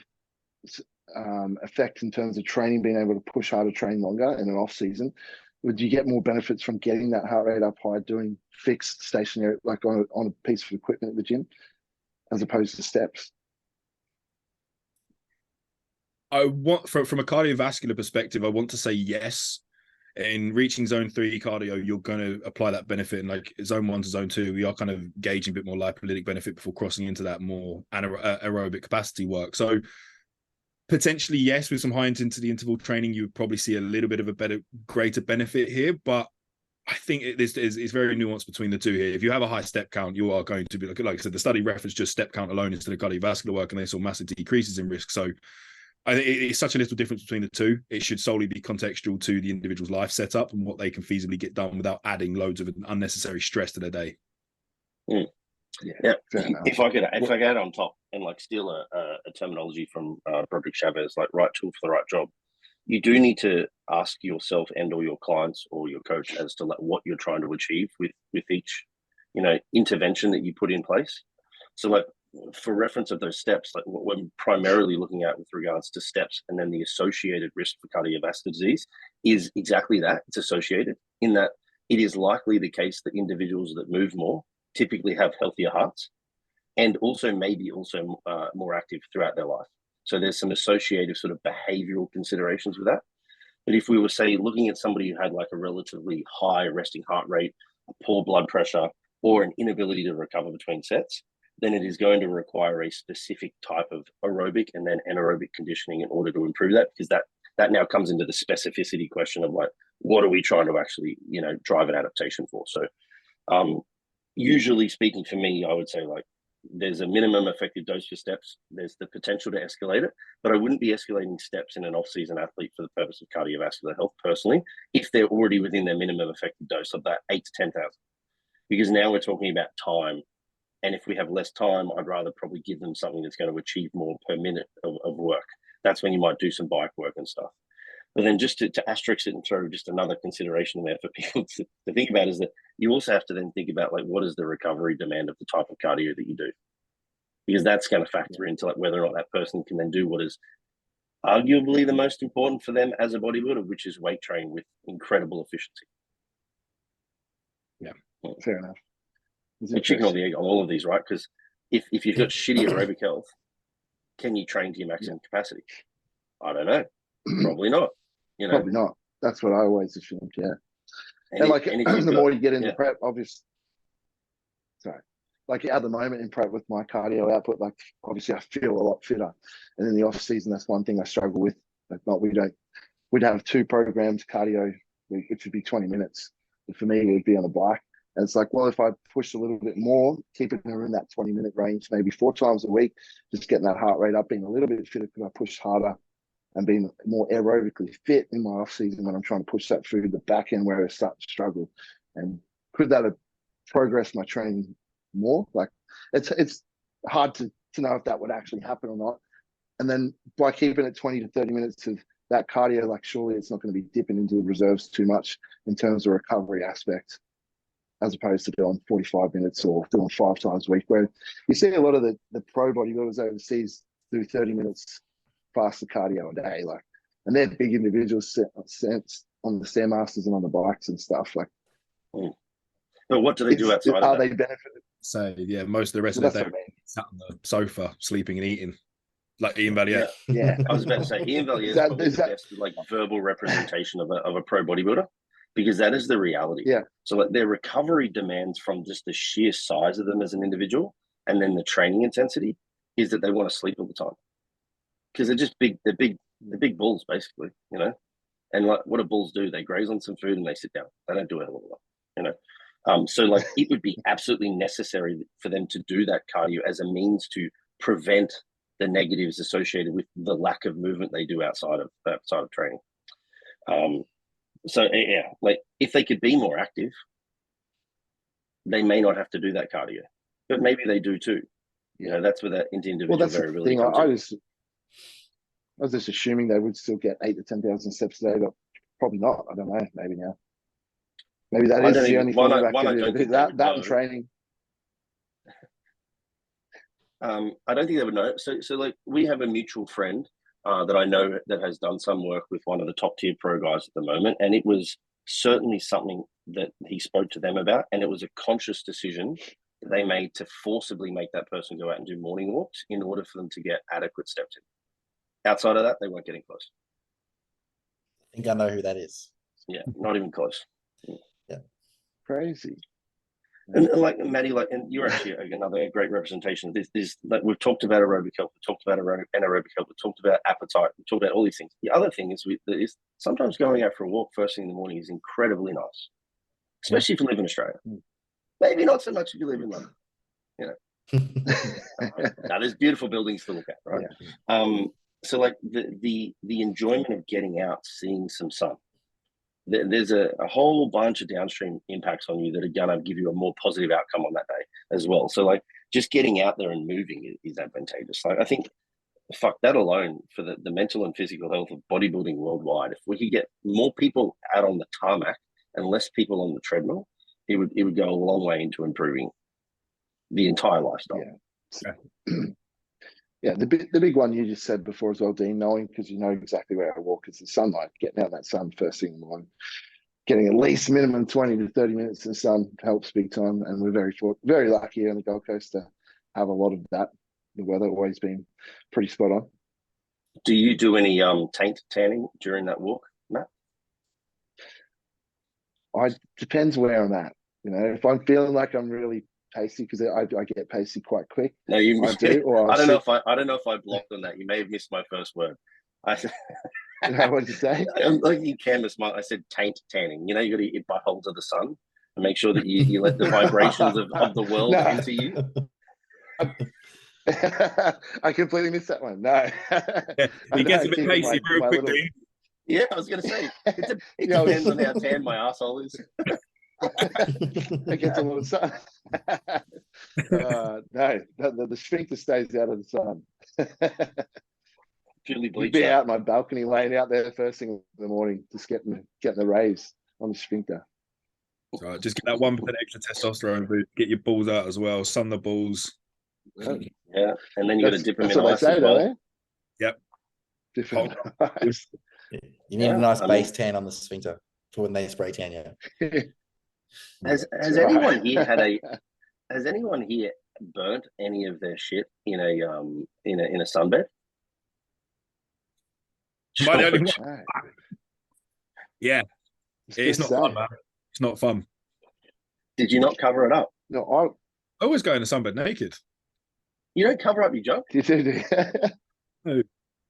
effect in terms of training, being able to push harder, train longer in an off season, would you get more benefits from getting that heart rate up high, doing fixed stationary, like on a piece of equipment at the gym, as opposed to steps? I want from a cardiovascular perspective, I want to say yes. In reaching zone 3 cardio, you're going to apply that benefit. And like zone 1 to zone 2, we are kind of gauging a bit more lipolytic benefit before crossing into that more aerobic capacity work. So potentially, yes, with some high intensity interval training, you would probably see a little bit of a greater benefit here. But I think it's very nuanced between the two here. If you have a high step count, you are going to be, like I said, the study referenced just step count alone instead of cardiovascular work, and they saw massive decreases in risk. So I think it's such a little difference between the two. It should solely be contextual to the individual's life setup and what they can feasibly get done without adding loads of unnecessary stress to their day. Yeah. If I could add on top and like steal a terminology from Broderick Chavez, like right tool for the right job, you do need to ask yourself and or your clients or your coach as to like what you're trying to achieve with each, you know, intervention that you put in place. So like, for reference of those steps, like what we're primarily looking at with regards to steps and then the associated risk for cardiovascular disease is exactly that. It's associated in that it is likely the case that individuals that move more typically have healthier hearts and also maybe also more active throughout their life. So there's some associated sort of behavioral considerations with that. But if we were, say, looking at somebody who had like a relatively high resting heart rate, a poor blood pressure, or an inability to recover between sets, then it is going to require a specific type of aerobic and then anaerobic conditioning in order to improve that, because that now comes into the specificity question of like, what are we trying to actually, you know, drive an adaptation for? So usually speaking for me, I would say like there's a minimum effective dose for steps. There's the potential to escalate it, but I wouldn't be escalating steps in an off-season athlete for the purpose of cardiovascular health personally, if they're already within their minimum effective dose of that 8 to 10,000, because now we're talking about time. And if we have less time, I'd rather probably give them something that's going to achieve more per minute of work. That's when you might do some bike work and stuff. But then just to asterisk it and throw just another consideration there for people to think about is that you also have to then think about like what is the recovery demand of the type of cardio that you do, because that's going to factor into like whether or not that person can then do what is arguably the most important for them as a bodybuilder, which is weight training with incredible efficiency. Yeah, fair enough. The chicken or the egg on all of these, right? Because if you've got shitty aerobic health, can you train to your maximum capacity? I don't know. Probably not. You know, probably not. That's what I always assumed. Yeah, and like the more you get into prep, obviously. Sorry. Like at the moment in prep with my cardio output, like obviously I feel a lot fitter. And in the off season, that's one thing I struggle with. Like we'd have 2 programs cardio, which would be 20 minutes. But for me, it would be on a bike. And it's like, well, if I push a little bit more, keep it in that 20-minute range, maybe 4 times a week, just getting that heart rate up, being a little bit fitter because I push harder and being more aerobically fit in my off season when I'm trying to push that through the back end where I start to struggle. And could that have progressed my training more? Like it's hard to know if that would actually happen or not. And then by keeping it 20 to 30 minutes of that cardio, like surely it's not going to be dipping into the reserves too much in terms of recovery aspect, as opposed to doing 45 minutes or doing 5 times a week, where you see a lot of the pro bodybuilders overseas do 30 minutes faster cardio a day, like, and they're big individuals on the Stairmasters and on the bikes and stuff. Like, but what do they do outside of that? Are they benefited? So yeah, most of the rest of the day sat on the sofa, sleeping and eating, like Ian Valier. Yeah. I was about to say Ian Valier is probably the best like verbal representation of a pro bodybuilder, because that is the reality. Yeah. So like their recovery demands from just the sheer size of them as an individual, and then the training intensity is that they want to sleep all the time, because they're just big. They're big bulls basically, you know. And like what do bulls do? They graze on some food and they sit down. They don't do a hell of a lot, you know. So like it would be absolutely necessary for them to do that cardio as a means to prevent the negatives associated with the lack of movement they do outside of training. So yeah, like if they could be more active, they may not have to do that cardio, but maybe they do too. You know, that's where that individual variability comes in. I was just assuming they would still get 8,000 to 10,000 steps a day, but probably not. I don't know. Maybe now. Maybe that is the only form of activity. That and training. I don't think they would know. So like we have a mutual friend that I know that has done some work with one of the top tier pro guys at the moment, and it was certainly something that he spoke to them about, and it was a conscious decision that they made to forcibly make that person go out and do morning walks in order for them to get adequate steps in. Outside of that, they weren't getting close. I think I know who that is. Yeah, not even close. Yeah, crazy. And like Maddie, like, and you're actually another great representation of this. This like we've talked about aerobic health, we've talked about anaerobic health, we've talked about appetite, we've talked about all these things. The other thing is sometimes going out for a walk first thing in the morning is incredibly nice, especially if you live in Australia. Maybe not so much if you live in London. You know, now there's beautiful buildings to look at, right? Yeah. So like the enjoyment of getting out, seeing some sun. There's a whole bunch of downstream impacts on you that are going to give you a more positive outcome on that day as well. So like just getting out there and moving is advantageous. Like I think, fuck, that alone for the mental and physical health of bodybuilding worldwide, if we could get more people out on the tarmac and less people on the treadmill, it would go a long way into improving the entire lifestyle. Yeah. Yeah, the big one you just said before as well, Dean, knowing, because you know exactly where I walk, is the sunlight, getting out in that sun first thing in the morning. Getting at least minimum 20 to 30 minutes in the sun helps big time, and we're very lucky here on the Gold Coast to have a lot of that. The weather always been pretty spot on. Do you do any taint tanning during that walk, Matt? Depends where I'm at. You know, if I'm feeling like I'm really pacey, because I get pacey quite quick. No, you I do. Or I don't know if I blocked on that. You may have missed my first word. What did you say? Like you canvas I said taint tanning. You know, you got to eat buttholes of the sun and make sure that you let the vibrations of the world enter you. I completely missed that one. No. He gets a bit pacey real quickly. Yeah, I was going to say it depends on how tan my asshole is. It gets a little sun. No, the sphincter stays out of the sun. Purely You'd bleached be out. out my balcony, laying out there first thing in the morning, just getting the rays on the sphincter. So just get that 1% extra testosterone boost. Get your balls out as well. Sun the balls. Yeah, and then you got to dip them That's in what they ice say, as don't well. they? Yep. Different. You need a nice I base mean- tan on the sphincter for when they spray tan you. Has That's anyone right. here has anyone here burnt any of their shit in a sunbed? Am I the only one? No. Yeah. It's not fun, man. It's not fun. Did you not cover it up? No, I always go in the sunbed naked. You don't cover up your junk. you do.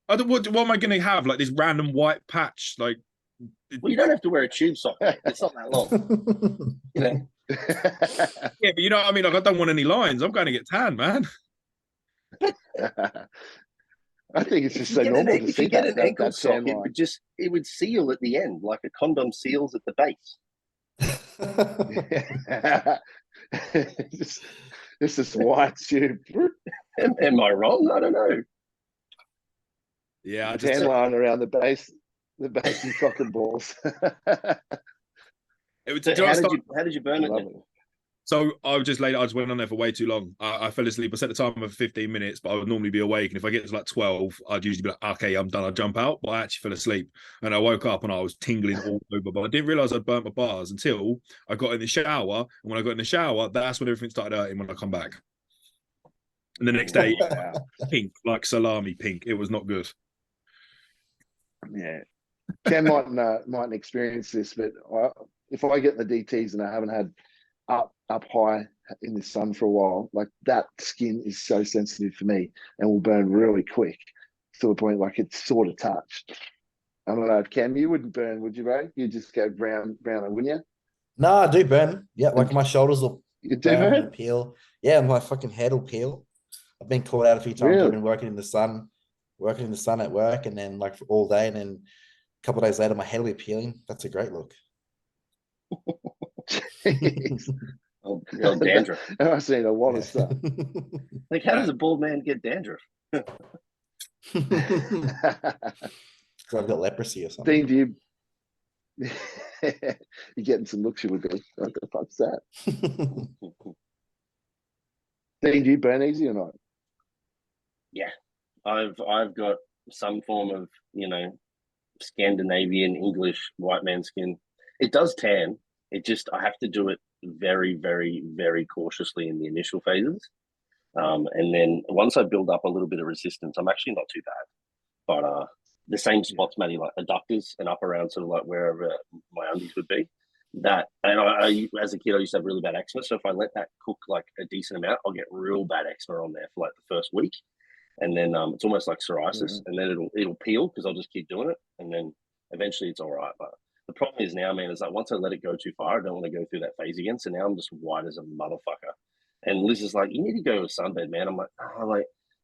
I don't, what am I going to have? Like this random white patch? Like, Well, you don't have to wear a tube sock. It's not that long. You know. yeah, but you know what I mean? Like, I don't want any lines. I'm going to get tan, man. I think it's just so If normal to you see get an ankle that sock, tan it line. would seal at the end, like a condom seals at the base. This is white tube. Am I wrong? I don't know. Yeah, I just Tan line around the base and cock and balls. it was. So Do I start? how did you burn it? Love Then? it. So I was just late. I just went on there for way too long. I fell asleep. I set the timer for 15 minutes, but I would normally be awake. And if I get to like 12, I'd usually be like, okay, I'm done. I'd jump out. But I actually fell asleep. And I woke up and I was tingling all over. But I didn't realize I'd burnt my bars until I got in the shower. And when I got in the shower, that's when everything started hurting when I come back. And the next day, Wow. pink, like salami pink. It was not good. Yeah. Cam mightn't experience this, but if I get the DTs and I haven't had up high in the sun for a while, like that skin is so sensitive for me and will burn really quick to the point like it's sort of touched. I don't know, Cam, you wouldn't burn, would you, bro? You just go brown, wouldn't you? No, I do burn. Yeah, like my shoulders will You do burn burn? and peel. Yeah, my fucking head will peel. I've been caught out a few times. Really? I've been working in the sun at work, and then like for all day, and then a couple of days later, my head will be peeling. That's a great look. Jeez. Oh, dandruff. I've seen a lot of stuff. Like, how does a bald man get dandruff? I've got leprosy or something. Dean, do you you're getting some looks you would be. What the fuck's that? Dean, do you burn easy or not? Yeah, I've got some form of Scandinavian English white man skin. It does tan. It just I have to do it very, very, very cautiously in the initial phases, and then once I build up a little bit of resistance, I'm actually not too bad. But the same spots, maybe like adductors and up around sort of like wherever my undies would be. That and I as a kid I used to have really bad eczema. So if I let that cook like a decent amount, I'll get real bad eczema on there for like the first week, and then it's almost like psoriasis, and then it'll peel because I'll just keep doing it, and then eventually it's all right. But the problem is now, man, is like once I let it go too far, I don't want to go through that phase again. So now I'm just white as a motherfucker. And Liz is like, you need to go to a sunbed, man. I'm like,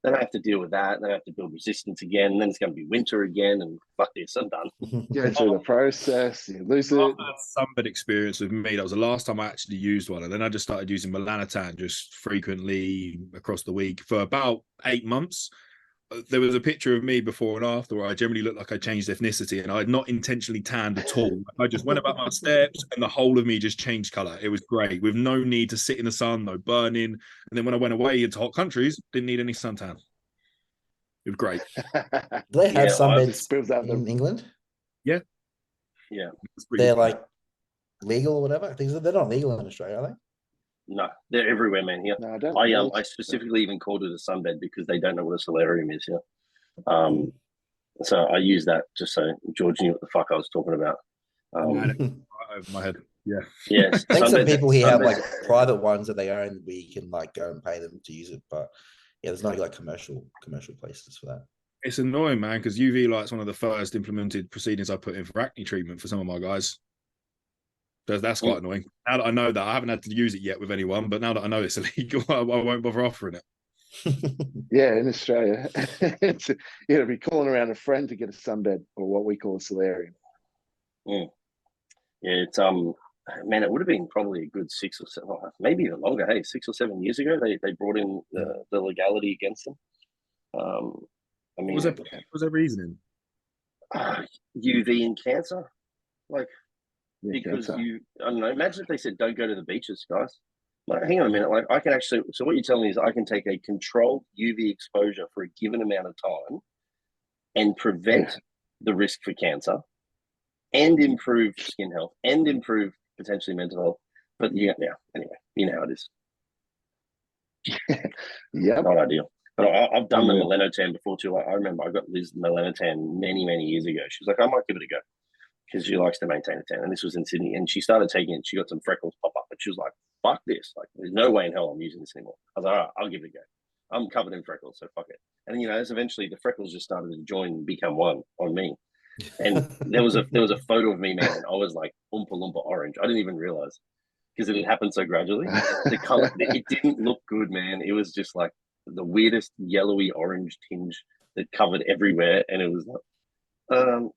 then I have to deal with that. Then I have to build resistance again. And then it's going to be winter again. And fuck this, I'm done. Go through the process, you lose it. After that sunbed experience with me, that was the last time I actually used one. And then I just started using melanotan just frequently across the week for about 8 months. There was a picture of me before and after where I generally looked like I changed ethnicity, and I had not intentionally tanned at all. I just went about my steps and the whole of me just changed color. It was great with no need to sit in the sun, no burning. And then when I went away into hot countries, didn't need any suntan. It was great. Do they have Yeah, sunbeds in England? Yeah. Yeah. They're like legal or whatever. I think they're not legal in Australia, are they? No, they're everywhere, man. Here, No, I don't. I specifically even called it a sunbed because they don't know what a solarium is here. So I use that just so George knew what the fuck I was talking about. Right over my head. Yeah. Yes. I think some people here have sunbeds- like private ones that they own. We can like go and pay them to use it, but yeah, there's not like commercial places for that. It's annoying, man, because UV light's one of the first implemented proceedings I put in for acne treatment for some of my guys. That's quite annoying. Now that I know that, I haven't had to use it yet with anyone, but now that I know it's illegal, I won't bother offering it. Yeah, in Australia, it'll be calling around a friend to get a sunbed or what we call a solarium. Yeah, it's man, it would have been probably a good 6 or 7, maybe even longer. Hey, 6 or 7 years ago, they brought in the legality against them. I What mean, was their reasoning? UV and cancer, like Yeah, because cancer. I don't know. Imagine if they said don't go to the beaches, guys. Like, hang on a minute. Like, I can actually. So what you're telling me is I can take a controlled UV exposure for a given amount of time and prevent the risk for cancer, and improve skin health, and improve potentially mental health. But yeah, anyway, you know how it is. Yep. Not ideal. But I've done the melanotan before too. I remember I got Liz melanotan many years ago. She was like, I might give it a go because she likes to maintain a tan. And this was in Sydney. And she started taking it. She got some freckles pop up. But she was like, fuck this. Like, there's no way in hell I'm using this anymore. I was like, all right, I'll give it a go. I'm covered in freckles, so fuck it. And, as eventually the freckles just started to join and become one on me. And there was a photo of me, man, and I was like Oompa Loompa orange. I didn't even realize because it had happened so gradually. The color, it didn't look good, man. It was just like the weirdest yellowy orange tinge that covered everywhere. And it was like,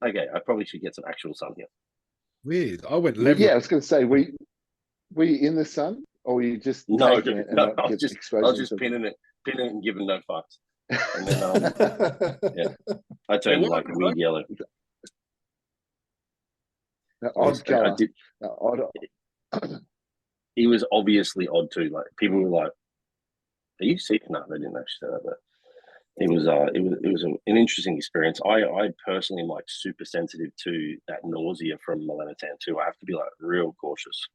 okay, I probably should get some actual sun here. Weird. I went level. Yeah, I was going to say, were you in the sun, or were you just taking it and not I was just pinning it and giving no fucks. And then, yeah, I turned like weird yellow. Odd color. He was obviously odd too. Like, people were like, "Are you sick?" No, they didn't actually say that, but it was an interesting experience. I personally am like super sensitive to that nausea from melanotan too. I have to be like real cautious,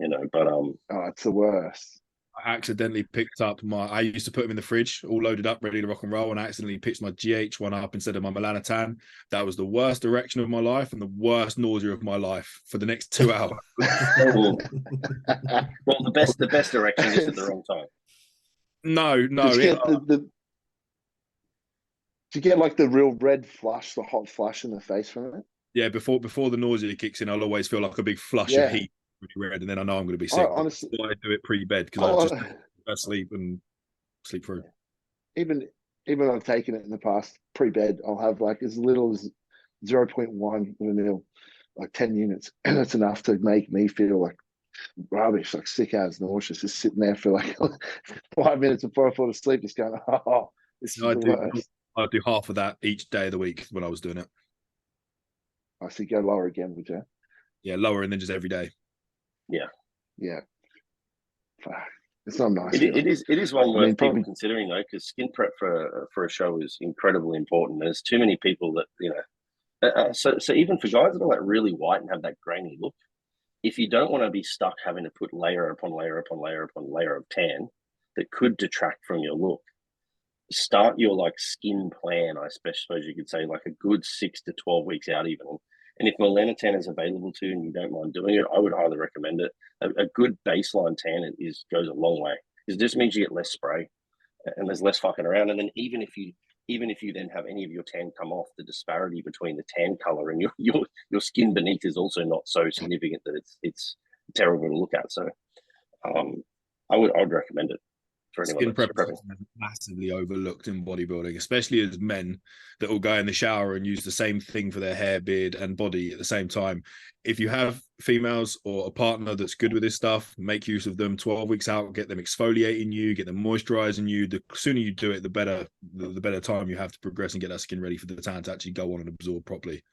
But it's the worst. I accidentally picked up I used to put them in the fridge, all loaded up, ready to rock and roll, and I accidentally picked my GH1 up instead of my melanotan. That was the worst erection of my life and the worst nausea of my life for the next 2 hours. Well, the best erection is at the wrong time. No. Did you get like the real red flush, the hot flush in the face from it? Yeah, before the nausea kicks in, I'll always feel like a big flush of heat. Red, and then I know I'm going to be sick. Honestly, I do it pre-bed because I just sleep through. Even I've taken it in the past pre-bed. I'll have like as little as 0.1 ml, like 10 units, and it's enough to make me feel like rubbish, like sick as nauseous. Just sitting there for like 5 minutes before I fall asleep, just going, "Oh, this is the worst." I do half of that each day of the week when I was doing it. I see. Go lower again, would you? Yeah, lower, and then just every day. Yeah. It's not nice. It is one worth people considering though, because skin prep for a show is incredibly important. There's too many people that so even for guys that are like really white and have that grainy look, if you don't want to be stuck having to put layer upon layer upon layer upon layer of tan that could detract from your look, start your like skin plan. I suppose you could say like a good 6 to 12 weeks out even. And if melanotan is available to you and you don't mind doing it, I would highly recommend it. A good baseline tan goes a long way. It just means you get less spray and there's less fucking around. And then even if you then have any of your tan come off, the disparity between the tan color and your skin beneath is also not so significant that it's terrible to look at. So I would recommend it. Skin prep is massively overlooked in bodybuilding, especially as men that will go in the shower and use the same thing for their hair, beard, and body at the same time. If you have females or a partner that's good with this stuff, make use of them. 12 weeks out, get them exfoliating you, get them moisturizing you. The sooner you do it, the better time you have to progress and get that skin ready for the tan to actually go on and absorb properly.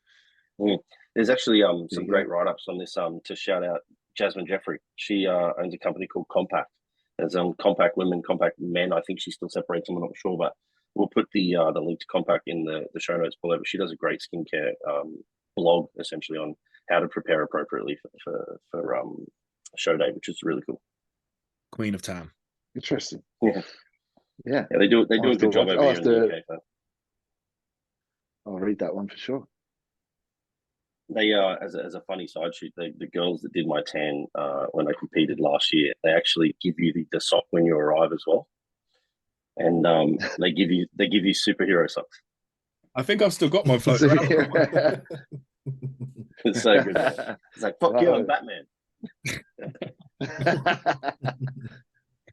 There's actually some great write-ups on this to shout out Jasmine Jeffrey. She owns a company called Compact. There's Compact Women, Compact Men. I think she still separates them. I'm not sure, but we'll put the link to Compact in the show notes below. But she does a great skincare blog essentially on how to prepare appropriately for show day, which is really cool. Queen of Tan. Interesting. Yeah. They do a good job over here in the UK. I'll read that one for sure. They as a funny side shoot, the girls that did my tan when I competed last year, they actually give you the sock when you arrive as well, and they give you superhero socks. I think I've still got my float around. It's so good. Man. It's like fuck you, I'm Batman.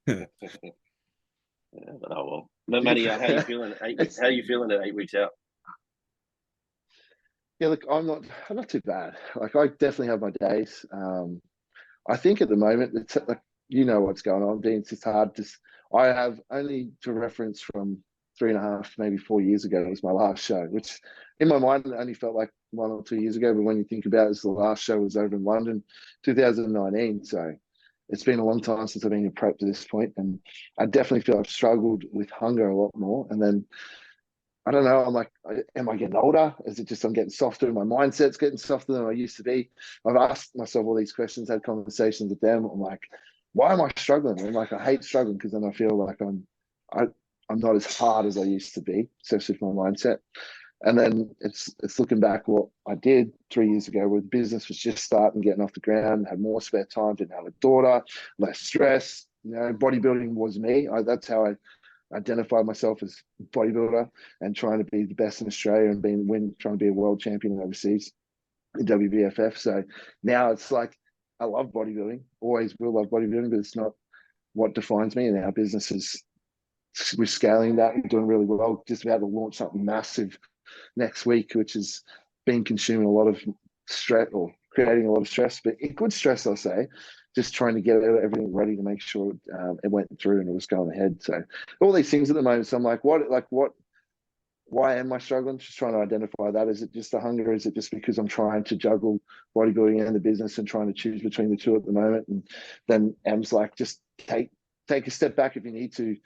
But oh well. But Matty, how you feeling? How you feeling at 8 weeks out? Yeah, look, I'm not too bad. Like, I definitely have my days. I think at the moment it's like, what's going on, Dean. It's just hard. I have only to reference from 3.5, maybe 4 years ago was my last show, which in my mind it only felt like 1 or 2 years ago. But when you think about it, the last show was over in London, 2019. So it's been a long time since I've been in prep to this point, and I definitely feel I've struggled with hunger a lot more. And then I don't know, I'm like, am I getting older? Is it just I'm getting softer? My mindset's getting softer than I used to be. I've asked myself all these questions, had conversations with them. I'm like, why am I struggling? And like, I hate struggling because then I feel like I'm not as hard as I used to be, especially with my mindset. And then it's looking back what I did 3 years ago, where the business was just starting, getting off the ground, had more spare time, didn't have a daughter, less stress. You know, bodybuilding was me. That's how I identified myself as a bodybuilder, and trying to be the best in Australia and trying to be a world champion overseas in WBFF. So now it's like, I love bodybuilding, always will love bodybuilding, but it's not what defines me. And our business is, we're scaling that and doing really well. Just about to launch something massive next week, which has been consuming a lot of stress, or creating a lot of stress, but good stress, I'll say. Just trying to get everything ready to make sure it went through and it was going ahead. So all these things at the moment. So I'm like, why am I struggling? Just trying to identify that. Is it just the hunger? Is it just because I'm trying to juggle bodybuilding and the business and trying to choose between the two at the moment? And then Em's like, just take a step back if you need to.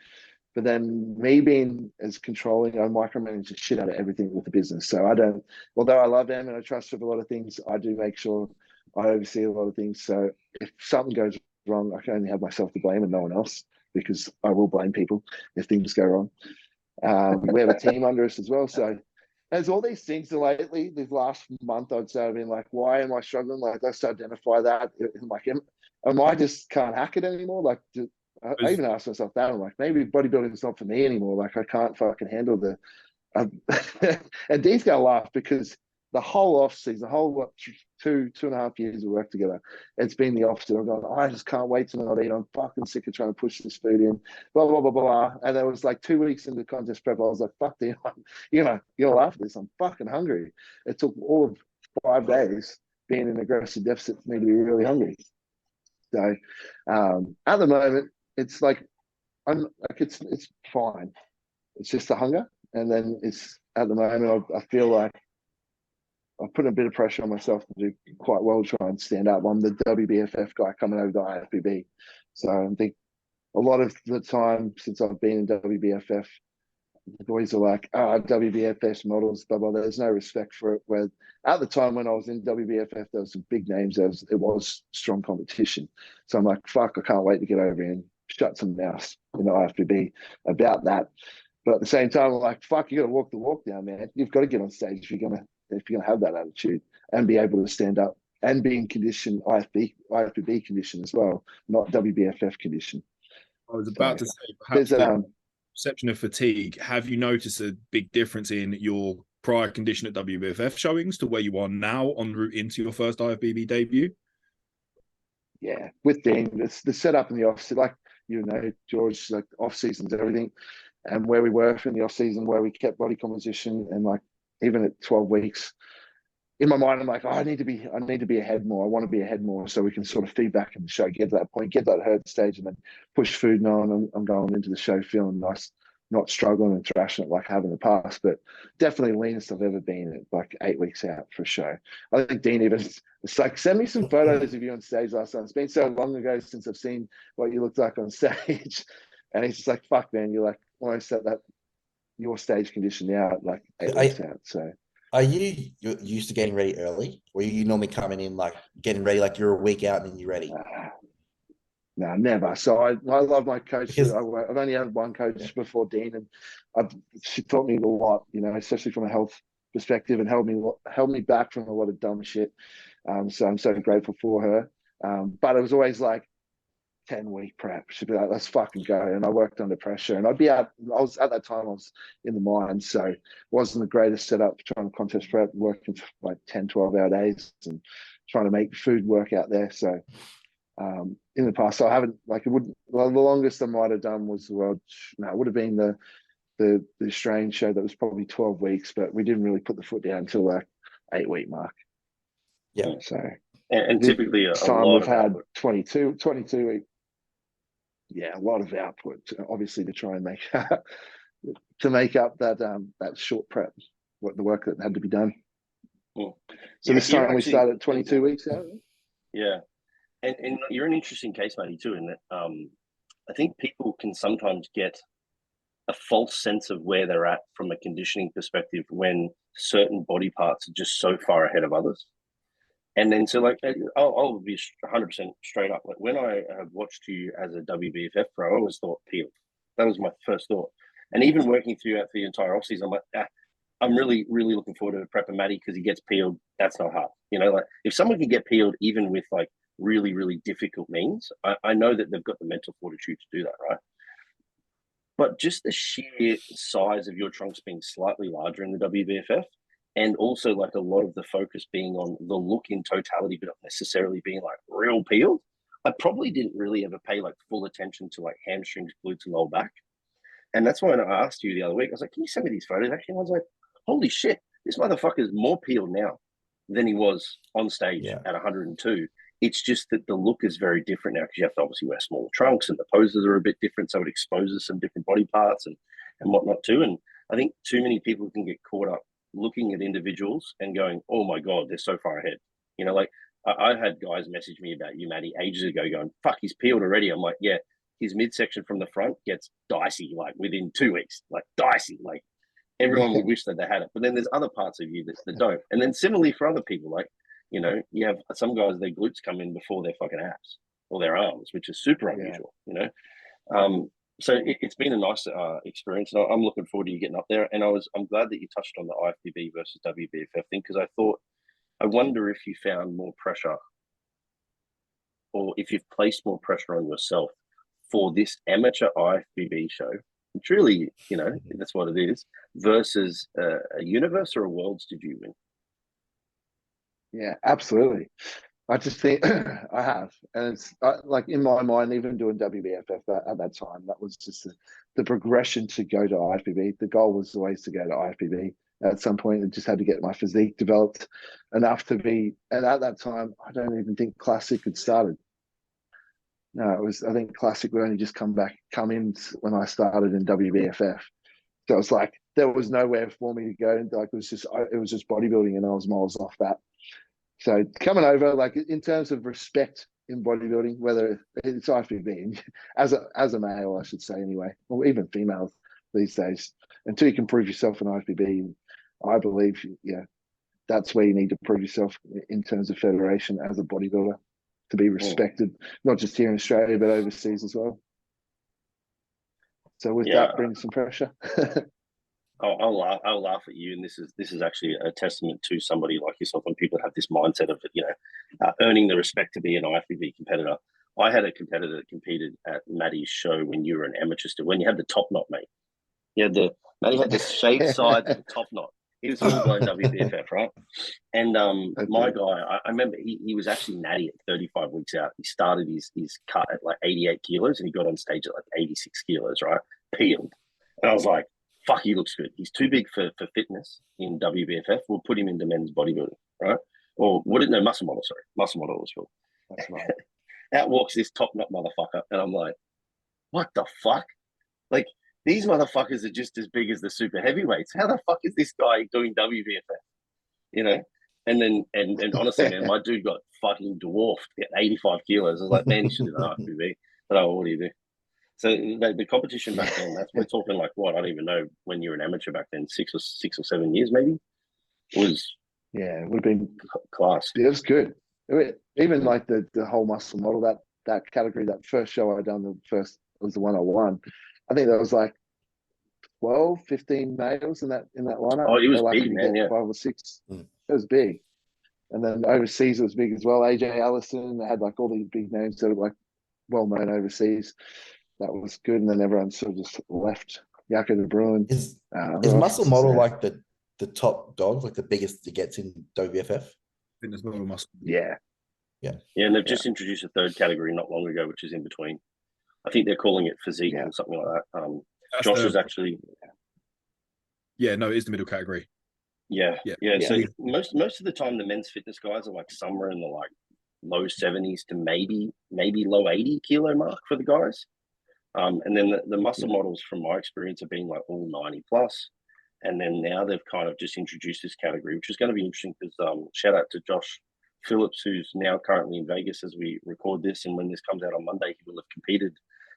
But then me being as controlling, I micromanage the shit out of everything with the business. So I don't, although I love them and I trust with a lot of things, I do make sure I oversee a lot of things. So if something goes wrong, I can only have myself to blame and no one else, because I will blame people if things go wrong. We have a team under us as well. So there's all these things lately, this last month, I'd say I've been like, why am I struggling? Like, let's identify that. I'm like, am I just can't hack it anymore? Like, I even asked myself that. I'm like, maybe bodybuilding is not for me anymore. Like, I can't fucking handle the. And Dee's gonna laugh, because the whole off season, the whole 2.5 years we worked together, it's been the opposite. I'm going, I just can't wait to not eat. I'm fucking sick of trying to push this food in. Blah blah blah blah. And there was like 2 weeks into contest prep, I was like, fuck, Dee, you're gonna laugh at this. I'm fucking hungry. It took all of 5 days being in aggressive deficit for me to be really hungry. So at the moment, it's like it's fine. It's just the hunger, and then it's at the moment I feel like I've put a bit of pressure on myself to do quite well, try and stand up. I'm the WBFF guy coming over to IFBB, so I think a lot of the time since I've been in WBFF, the boys are like, WBFF models, blah blah. There's no respect for it. Where at the time when I was in WBFF, there was some big names. It was strong competition. So I'm like, fuck, I can't wait to get over here and shut some mouths in the IFBB about that. But at the same time, I'm like, fuck, you got to walk the walk down, man. You've got to get on stage if you're gonna have that attitude and be able to stand up and be in condition, IFBB condition as well, not WBFF condition. I was about to say, perhaps the perception of fatigue. Have you noticed a big difference in your prior condition at WBFF showings to where you are now en route into your first IFBB debut? Yeah, with Dean, the setup in the office, like, George, like off seasons, everything, and where we were in the off season, where we kept body composition, and like even at 12 weeks, in my mind, I'm like, I need to be ahead more. I want to be ahead more, so we can sort of feedback in the show, get to that point, get that herd stage, and then push food on. I'm going into the show feeling nice, not struggling and thrashing it like I have in the past, but definitely leanest I've ever been at like 8 weeks out for a show. I think Dean even, it's like, send me some photos of you on stage last time. It's been so long ago since I've seen what you looked like on stage. And he's just like, fuck, man, you're like almost at that your stage condition now at like 8 weeks out. So are you used to getting ready early, or are you normally coming in like getting ready like you're a week out and then you're ready? No, never. So I love my coach. Because I've only had one coach before Dean, and she taught me a lot, especially from a health perspective, and held me back from a lot of dumb shit. So I'm so grateful for her. But it was always like 10-week prep. She'd be like, let's fucking go. And I worked under pressure, and I'd be out. At that time, I was in the mines, so it wasn't the greatest setup for trying to contest prep, working for like 10, 12-hour days and trying to make food work out there. So in the past, so I haven't, like, the longest I might have done was it would have been the Australian show that was probably 12 weeks, but we didn't really put the foot down until like 8-week mark. Yeah. So and typically a time lot we've of had output. 22 weeks. Yeah, a lot of output, obviously, to try and make to make up that short prep, what the work that had to be done. Cool. So this time we started 22 weeks out. Yeah. And you're an interesting case, matey, too, in that I think people can sometimes get a false sense of where they're at from a conditioning perspective when certain body parts are just so far ahead of others. And then, so like, I'll be 100% straight up. Like when I have watched you as a WBFF pro, I always thought peeled. That was my first thought. And even working throughout the entire offseason, I'm like, I'm really, really looking forward to prepping Matty because he gets peeled. That's not hard. You know, like if someone can get peeled even with like really, really difficult means, I know that they've got the mental fortitude to do that, right? But just the sheer size of your trunks being slightly larger in the WBFF, and also like a lot of the focus being on the look in totality, but not necessarily being like real peeled, I probably didn't really ever pay like full attention to like hamstrings, glutes, and lower back. And that's why when I asked you the other week, I was like, can you send me these photos? Actually, I was like, holy shit, this motherfucker's more peeled now than he was on stage at 102. It's just that the look is very different now because you have to obviously wear smaller trunks and the poses are a bit different. So it exposes some different body parts and whatnot too. And I think too many people can get caught up looking at individuals and going, oh my God, they're so far ahead. You know, like I had guys message me about you, Matty, ages ago going, fuck, he's peeled already. I'm like, yeah, his midsection from the front gets dicey, like within 2 weeks, like dicey, like everyone would wish that they had it. But then there's other parts of you that don't. And then similarly for other people, like, you know, you have some guys, their glutes come in before their fucking abs or their arms, which is super unusual, you know? So it's been a nice experience, and I'm looking forward to you getting up there. And I'm glad that you touched on the IFBB versus WBFF thing, because I wonder if you found more pressure, or if you've placed more pressure on yourself for this amateur IFBB show, which really, you know, that's what it is, versus a universe or a worlds did you win? Yeah, absolutely. I just think I have, and it's like in my mind, even doing WBFF at that time, that was just the progression to go to IFBB. The goal was always to go to IFBB. At some point, I just had to get my physique developed enough to be. And at that time, I don't even think Classic had started. No, it was. I think Classic would only just come in when I started in WBFF. So it's like there was nowhere for me to go. Like it was just bodybuilding, and I was miles off that. So coming over, like in terms of respect in bodybuilding, whether it's IFBB, as a male, I should say anyway, or even females these days, until you can prove yourself in IFBB, I believe, that's where you need to prove yourself in terms of federation as a bodybuilder to be respected, not just here in Australia, but overseas as well. So with that brings some pressure. I'll laugh at you, and this is actually a testament to somebody like yourself when people have this mindset of, you know, earning the respect to be an IFBB competitor. I had a competitor that competed at Matty's show when you were an amateur still, when you had the top knot, mate. Matty had the shaved sides and the top knot. He was full blown WBFF, right? And my guy, I remember he was actually natty at 35 weeks out. He started his cut at like 88 kilos and he got on stage at like 86 kilos, right? Peeled. And I was like, fuck, he looks good. He's too big for fitness in WBFF. We'll put him into men's bodybuilding, right? Or muscle model, sorry. Muscle model was cool. Out walks this top knot motherfucker. And I'm like, what the fuck? Like, these motherfuckers are just as big as the super heavyweights. How the fuck is this guy doing WBFF? You know? And honestly, man, my dude got fucking dwarfed at 85 kilos. I was like, man, he should have done IFBB. But oh, what do you do? So the competition back then, we're talking like what? I don't even know when you were an amateur back then, 6 or 7 years maybe? It would have been class. Yeah, it was good. Even like the whole muscle model, that category, that first show I done, was the one I won. I think there was like 12, 15 males in that lineup. Oh, it was big, man, 5 or 6. It was big. And then overseas it was big as well. AJ Allison, they had like all these big names that are like well known overseas. That was good, and then everyone sort of just left. Yaka the Bruin. Is muscle model like the top dog, like the biggest it gets in WBFF? Fitness model muscle. Yeah. And they've just introduced a third category not long ago, which is in between. I think they're calling it physique or something like that. Josh is actually. Yeah, no, it is the middle category. Yeah. So most of the time, the men's fitness guys are like somewhere in the like low 70s to maybe low 80 kilo mark for the guys. And then the muscle models, from my experience, have been like all 90 plus. And then now they've kind of just introduced this category, which is going to be interesting because shout out to Josh Phillips, who's now currently in Vegas as we record this. And when this comes out on Monday, he will have competed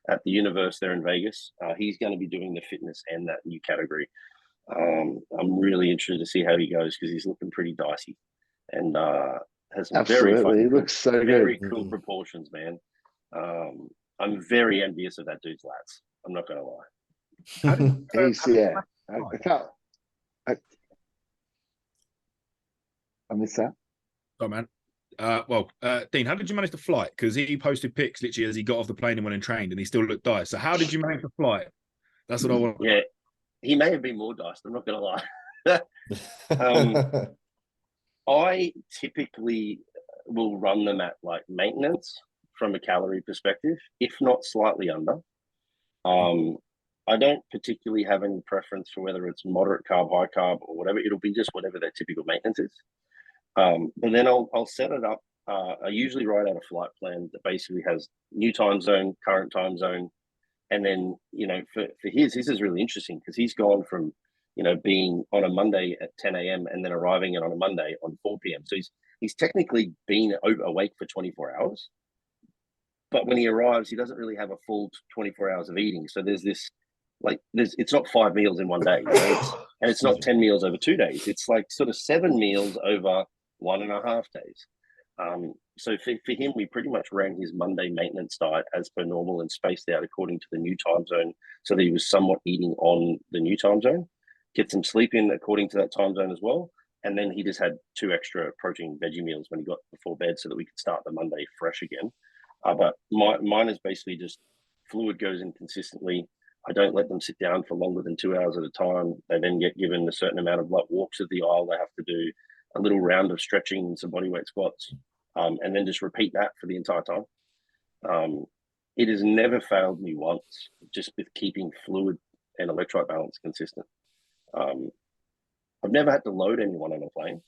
at the Universe there in Vegas. He's going to be doing the fitness and that new category. I'm really interested to see how he goes because he's looking pretty dicey and has some Absolutely. He looks so very good. cool proportions, man. I'm very envious of that dude's lats. I'm not going to lie. He's, yeah. I can't. I missed that. Oh man. Dean, how did you manage to fly? Because he posted pics literally as he got off the plane and went and trained, and he still looked diced. So how did you manage to fly? That's what I want. Yeah, he may have been more diced. I'm not going to lie. I typically will run them at like maintenance from a calorie perspective, if not slightly under. I don't particularly have any preference for whether it's moderate carb, high carb, or whatever. It'll be just whatever their typical maintenance is. But then I'll set it up. I usually write out a flight plan that basically has new time zone, current time zone. And then, you know, for his is really interesting because he's gone from, you know, being on a Monday at 10 a.m. and then arriving on a Monday on 4 p.m. So he's technically been awake for 24 hours. But when he arrives, he doesn't really have a full 24 hours of eating. So there's this, like, it's not 5 meals in one day. You know? And it's not 10 meals over 2 days. It's like sort of 7 meals over 1.5 days. So for him, we pretty much ran his Monday maintenance diet as per normal and spaced out according to the new time zone so that he was somewhat eating on the new time zone, get some sleep in according to that time zone as well. And then he just had 2 extra protein veggie meals when he got before bed so that we could start the Monday fresh again. But mine is basically just fluid goes in consistently. I don't let them sit down for longer than 2 hours at a time. They then get given a certain amount of like walks of the aisle. They have to do a little round of stretching and some bodyweight squats, and then just repeat that for the entire time. It has never failed me once, just with keeping fluid and electrolyte balance consistent. I've never had to load anyone on a plane.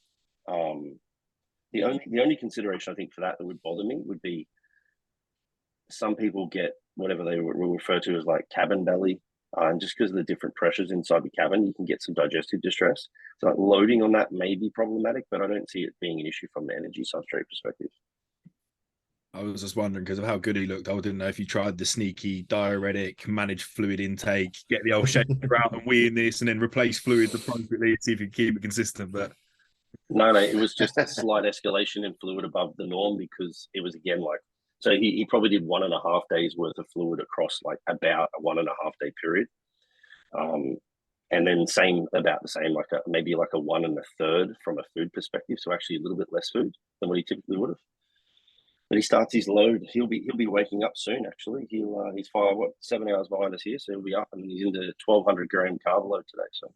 The only consideration I think for that would bother me would be some people get whatever they will refer to as like cabin belly. And just because of the different pressures inside the cabin, you can get some digestive distress. So like loading on that may be problematic, but I don't see it being an issue from the energy substrate perspective. I was just wondering because of how good he looked. I didn't know if you tried the sneaky diuretic, manage fluid intake, get the old shaker out and wee in this, and then replace fluids appropriately, see if you can keep it consistent. But no, it was just a slight escalation in fluid above the norm because it was again like, so he probably did 1.5 days worth of fluid across like about a 1.5 day period. And then about the same, like maybe like a 1 1/3 from a food perspective. So actually a little bit less food than what he typically would have. But he starts his load. He'll be waking up soon. Actually, he's 7 hours behind us here, so he'll be up and he's into 1,200 gram carb load today. So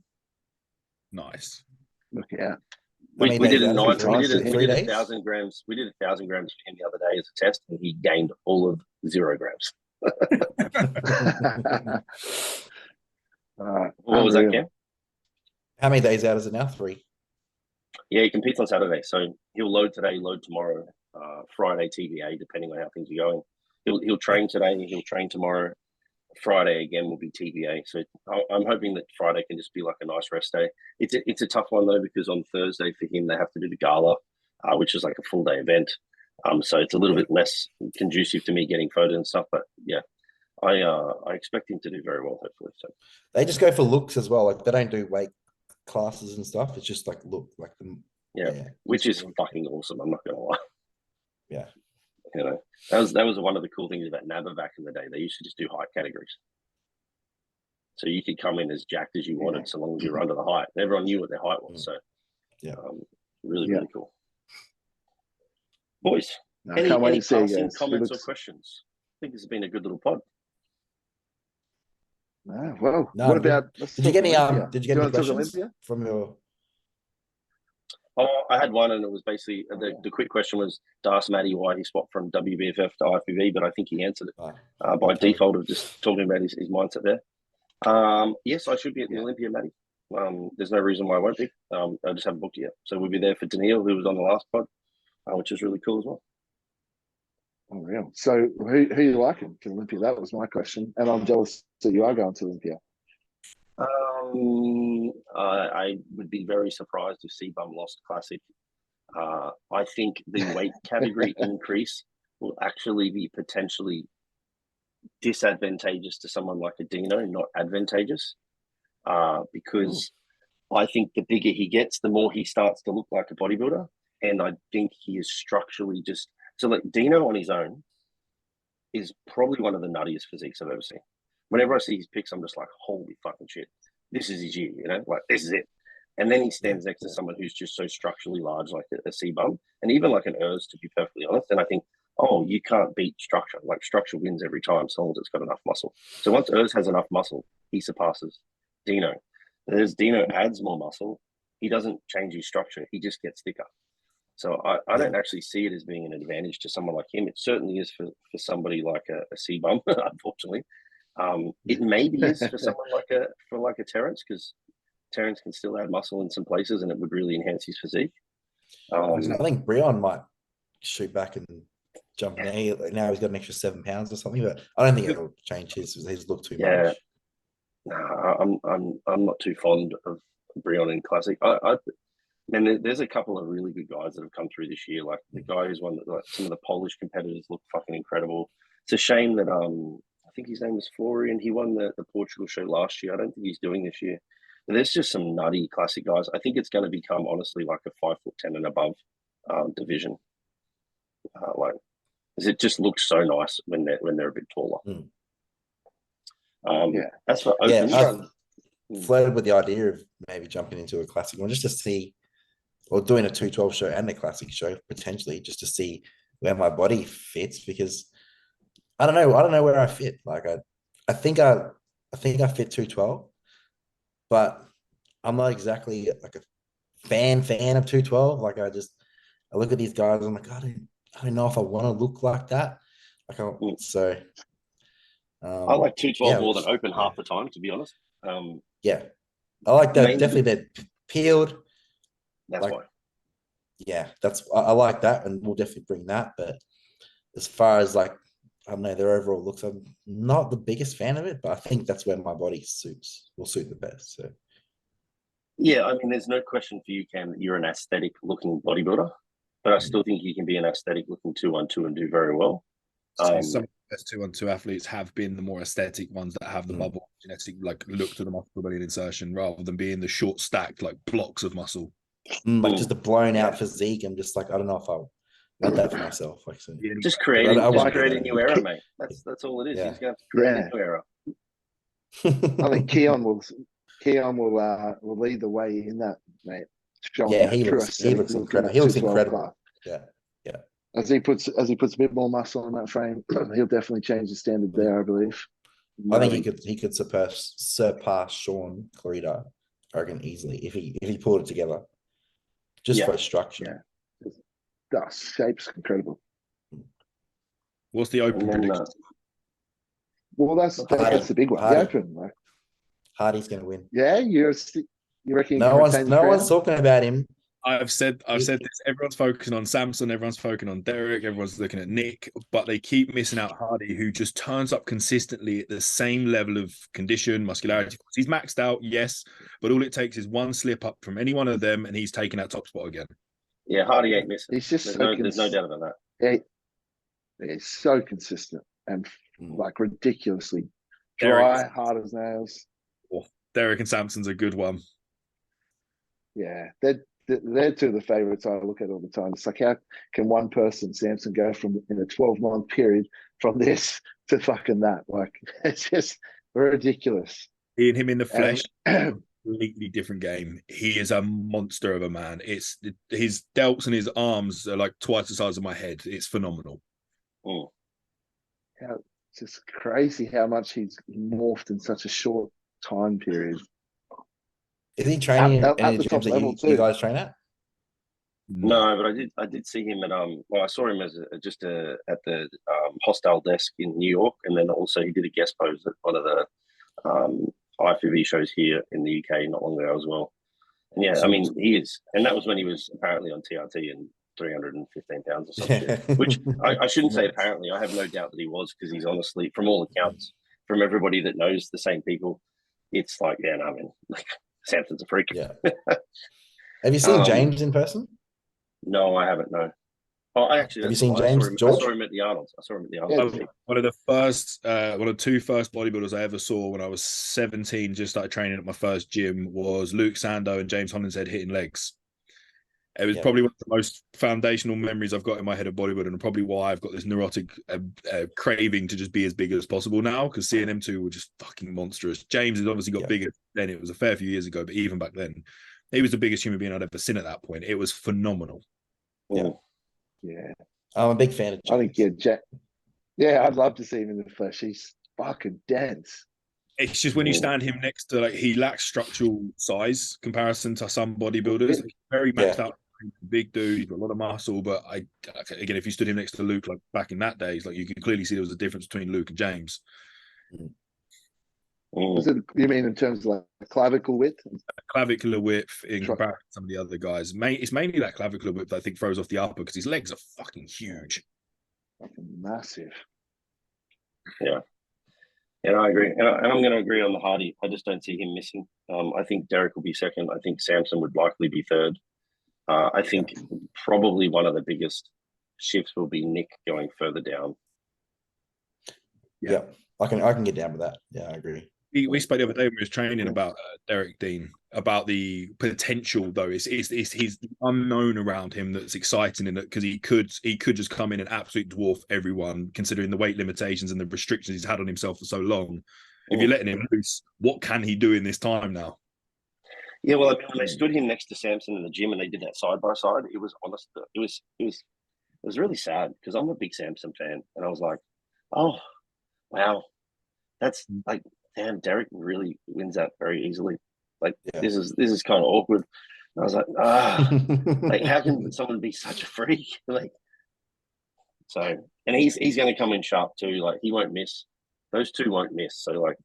nice. Look out. We did 1,000 grams. We did 1,000 grams for him the other day as a test, and he gained all of 0 grams. What was that, Cam? How many days out is it now? 3. Yeah, he competes on Saturday, so he'll load today, load tomorrow, Friday TBA, depending on how things are going. He'll train today, he'll train tomorrow. Friday again will be TBA. So I'm hoping that Friday can just be like a nice rest day. It's a tough one though because on Thursday for him they have to do the gala, which is like a full day event. So it's a little bit less conducive to me getting photos and stuff. But yeah, I expect him to do very well hopefully. So they just go for looks as well. Like they don't do weight classes and stuff. It's just like look like them. Yeah, which is fucking awesome. I'm not gonna lie. Yeah. You know, that was one of the cool things about NABA back in the day. They used to just do height categories. So you could come in as jacked as you wanted, so long as you were under the height. Everyone knew what their height was. So yeah, really cool. Boys, No, any passing comments or questions? I think this has been a good little pod. Well, no, what about? Did you get any questions Olympia? from your? Oh, I had one, and it was basically the quick question was to ask Matty why he swapped from WBFF to IFBB, but I think he answered it by default of just talking about his mindset there. Yes, I should be at the Olympia, Matty. There's no reason why I won't be. I just haven't booked yet. So we'll be there for Daniil, who was on the last pod, which is really cool as well. Unreal. So who you liking to Olympia? That was my question, and I'm jealous that you are going to Olympia. I would be very surprised if CBum lost Classic. I think the weight category increase will actually be potentially disadvantageous to someone like a Dino, not advantageous, because I think the bigger he gets, the more he starts to look like a bodybuilder. And I think he is structurally just so like Dino on his own is probably one of the nuttiest physiques I've ever seen. Whenever I see his pics, I'm just like, holy fucking shit, this is his year, you know, like this is it. And then he stands next to someone who's just so structurally large, like a CBum, and even like an Urs, to be perfectly honest. And I think, oh, you can't beat structure. Like structure wins every time, so long as it's got enough muscle. So once Urs has enough muscle, he surpasses Dino. As Dino adds more muscle, he doesn't change his structure. He just gets thicker. So I don't actually see it as being an advantage to someone like him. It certainly is for somebody like a CBum, unfortunately. It maybe is for someone like a Terrence, because Terrence can still add muscle in some places and it would really enhance his physique. I think Breon might shoot back and jump now. Now he's got an extra 7 pounds or something, but I don't think it'll change his look too much. No, I'm not too fond of Breon in Classic. And there's a couple of really good guys that have come through this year. Like the guy who's won, like some of the Polish competitors look fucking incredible. It's a shame that I think his name was Florian. He won the Portugal show last year. I don't think he's doing this year. But there's just some nutty Classic guys. I think it's going to become honestly like a 5'10" and above division. Like, because it just looks so nice when they're a bit taller. As for open, I've flirted with the idea of maybe jumping into a Classic one just to see, or doing a 212 show and a Classic show potentially, just to see where my body fits, because I don't know where I fit. Like I think I fit 212, but I'm not exactly like a fan of 212. Like I look at these guys, I'm like, I don't know if I want to look like that. Like I like 212 more than open half the time, to be honest. I like that. Definitely they're peeled. That's why. Yeah, I like that, and we'll definitely bring that. But as far as like, I don't know, their overall looks, I'm not the biggest fan of it, but I think that's where my body will suit the best. So yeah, I mean, there's no question for you, Cam, that you're an aesthetic looking bodybuilder, but I still think you can be an aesthetic looking 212 and do very well. Some of the best 212 athletes have been the more aesthetic ones that have the bubble genetic, like look to the muscle belly insertion, rather than being the short stacked like blocks of muscle. Like just a blown out physique. I'm just like, I don't know if I want that for myself. Like, so. Just create a new era, mate. That's all it is. He's going to create a new era. I think Keon will lead the way in that, mate. He looks incredible. He looks incredible. Yeah. As he puts a bit more muscle on that frame, he'll definitely change the standard there, I believe. I think he could surpass Sean Clarita, I reckon, easily if he pulled it together. Just for structure. That shape's incredible. What's the open prediction? Well, that's the big one. The open, like, Hardy's going to win. Yeah, you reckon? No one's talking about him. I've said this. Everyone's focusing on Samson. Everyone's focusing on Derek. Everyone's looking at Nick, but they keep missing out Hardy, who just turns up consistently at the same level of condition, muscularity. He's maxed out, yes, but all it takes is one slip up from any one of them, and he's taking that top spot again. Yeah, Hardy ain't missing. He's just there's no doubt about that. He's so consistent and like ridiculously dry, hard as nails. Derek and Samson's a good one. Yeah, they're two of the favorites I look at all the time. It's like, how can one person, Samson, go from in a 12-month period from this to fucking that? Like, it's just ridiculous. Seeing him in the flesh, completely different game. He is a monster of a man. It's his delts and his arms are like twice the size of my head. It's phenomenal. It's just crazy how much he's morphed in such a short time period. Is he training at any gyms that you guys train at? No, but I did see him at I saw him as at the hostile desk in New York, and then also he did a guest pose at one of the IFBB shows here in the UK not long ago as well. And yeah, I mean he is, and that was when he was apparently on TRT and 315 pounds or some shit. Which I shouldn't say apparently. I have no doubt that he was, because he's honestly, from all accounts, from everybody that knows the same people, it's like, yeah, no, I mean, like, Samson's a freak. Yeah. Have you seen James in person? No, I haven't. No. Oh, I actually have you seen James? I saw him at the Arnold's. Yeah. One of the two first bodybuilders I ever saw when I was 17, just started training at my first gym, was Luke Sando and James Hollinshead hitting legs. It was probably one of the most foundational memories I've got in my head of bodybuilding, and probably why I've got this neurotic craving to just be as big as possible now, because seeing them two were just fucking monstrous. James has obviously got bigger then. It was a fair few years ago, but even back then, he was the biggest human being I'd ever seen at that point. It was phenomenal. Yeah. I'm a big fan of James. I think, yeah, I'd love to see him in the flesh. He's fucking dense. It's just when you stand him next to, like, he lacks structural size comparison to some bodybuilders. He's very maxed out, big dude. He's got a lot of muscle, but again, if you stood him next to Luke, like back in that days, like, you could clearly see there was a difference between Luke and James. Was it, you mean in terms of like clavicle width? Clavicular width in comparison to some of the other guys. It's mainly that clavicular width that I think throws off the upper, because his legs are fucking huge. Fucking massive. Yeah. And I agree. And I'm going to agree on the Hardy. I just don't see him missing. I think Derek will be second. I think Samson would likely be third. I think probably one of the biggest shifts will be Nick going further down. Yeah. I can get down with that. Yeah, I agree. We spoke the other day when we was training about Derek Dean, about the potential, though. It's he's unknown around him that's exciting, in it, because he could just come in and absolutely dwarf everyone, considering the weight limitations and the restrictions he's had on himself for so long. If you're letting him loose, what can he do in this time now? Yeah, well, I mean, when they stood him next to Samson in the gym and they did that side by side, it was honest. It was really sad, because I'm a big Samson fan, and I was like, oh, wow, that's like, damn, Derek really wins that very easily. Like, this is kind of awkward. And I was like, like, how can someone be such a freak? Like, so, and he's going to come in sharp too. Like, he won't miss. Those two won't miss. So, like,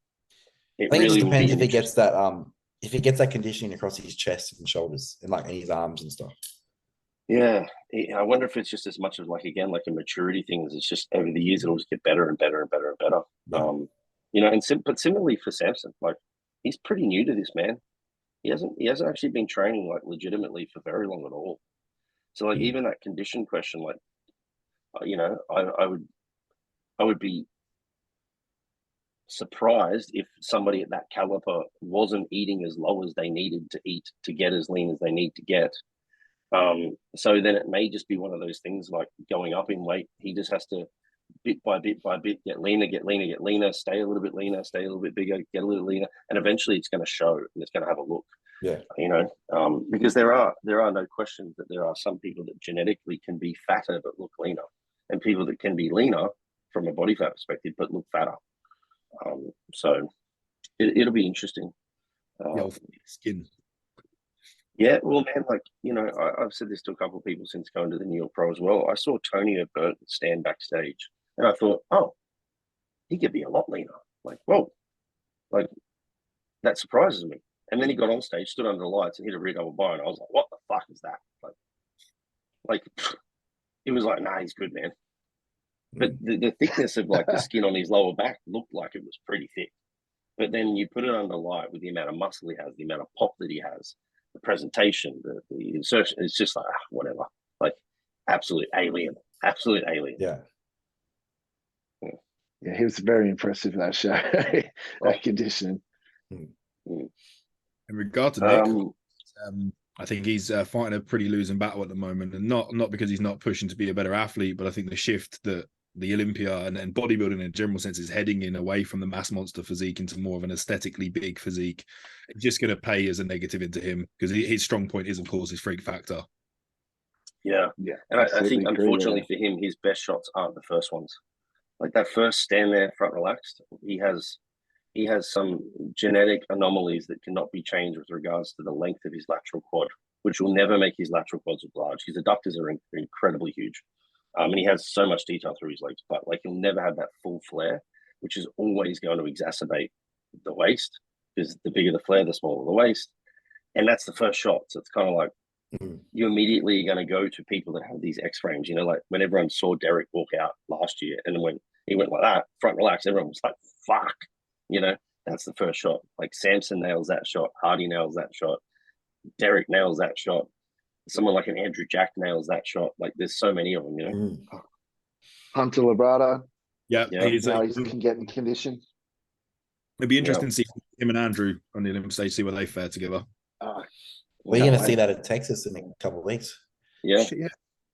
I think it just depends if he gets that conditioning across his chest and shoulders and like in his arms and stuff. Yeah, I wonder if it's just as much of, like, again, like a maturity thing. As it's just over the years it'll just get better and better and better and better. Yeah. You know, but similarly for Samson, like, he's pretty new to this, man. He hasn't actually been training, like, legitimately for very long at all. So, like, even that condition question, like, you know, I would be surprised if somebody at that caliber wasn't eating as low as they needed to eat to get as lean as they need to get. So then it may just be one of those things, like, going up in weight. He just has to bit by bit get leaner, stay a little bit leaner, stay a little bit bigger, get a little leaner, and eventually it's going to show and it's going to have a look. Yeah, you know, because there are no questions that there are some people that genetically can be fatter but look leaner, and people that can be leaner from a body fat perspective but look fatter. So it'll be interesting. Skin. Yeah, well, man, like, you know, I've said this to a couple of people since going to the New York Pro as well. I saw Tony Burton stand backstage, and I thought, oh, he could be a lot leaner. Like, whoa, like, that surprises me. And then he got on stage, stood under the lights, and hit a rear double bar, and I was like, what the fuck is that? Like it was like, nah, he's good, man. But the thickness of, like, the skin on his lower back looked like it was pretty thick. But then you put it under light with the amount of muscle he has, the amount of pop that he has, the presentation, the insertion, it's just like, whatever. Like, absolute alien. Yeah. Yeah, he was very impressive in that show. That conditioning. In regard to Nick, I think he's fighting a pretty losing battle at the moment, and not because he's not pushing to be a better athlete, but I think the shift that the Olympia and bodybuilding in a general sense is heading in away from the mass monster physique into more of an aesthetically big physique. It's just going to pay as a negative into him, because his strong point is, of course, his freak factor. Yeah. And I think, unfortunately for him, his best shots aren't the first ones. Like, that first stand there, front relaxed, he has some genetic anomalies that cannot be changed with regards to the length of his lateral quad, which will never make his lateral quads look large. His adductors are incredibly huge. And he has so much detail through his legs, but, like, he'll never have that full flare, which is always going to exacerbate the waist, because the bigger the flare, the smaller the waist. And that's the first shot. So it's kind of like, you immediately are going to go to people that have these X frames. You know, like when everyone saw Derek walk out last year, and then when he went like that, front relax, everyone was like, "Fuck," you know. That's the first shot. Like Samson nails that shot, Hardy nails that shot, Derek nails that shot. Someone like an Andrew Jack nails that shot. Like there's so many of them, you know. Hunter Labrada. Yeah, Now he can get in condition. It'd be interesting to see him and Andrew on the Olympic stage, see where they fare together. We're going to see that in Texas in a couple of weeks. Yeah.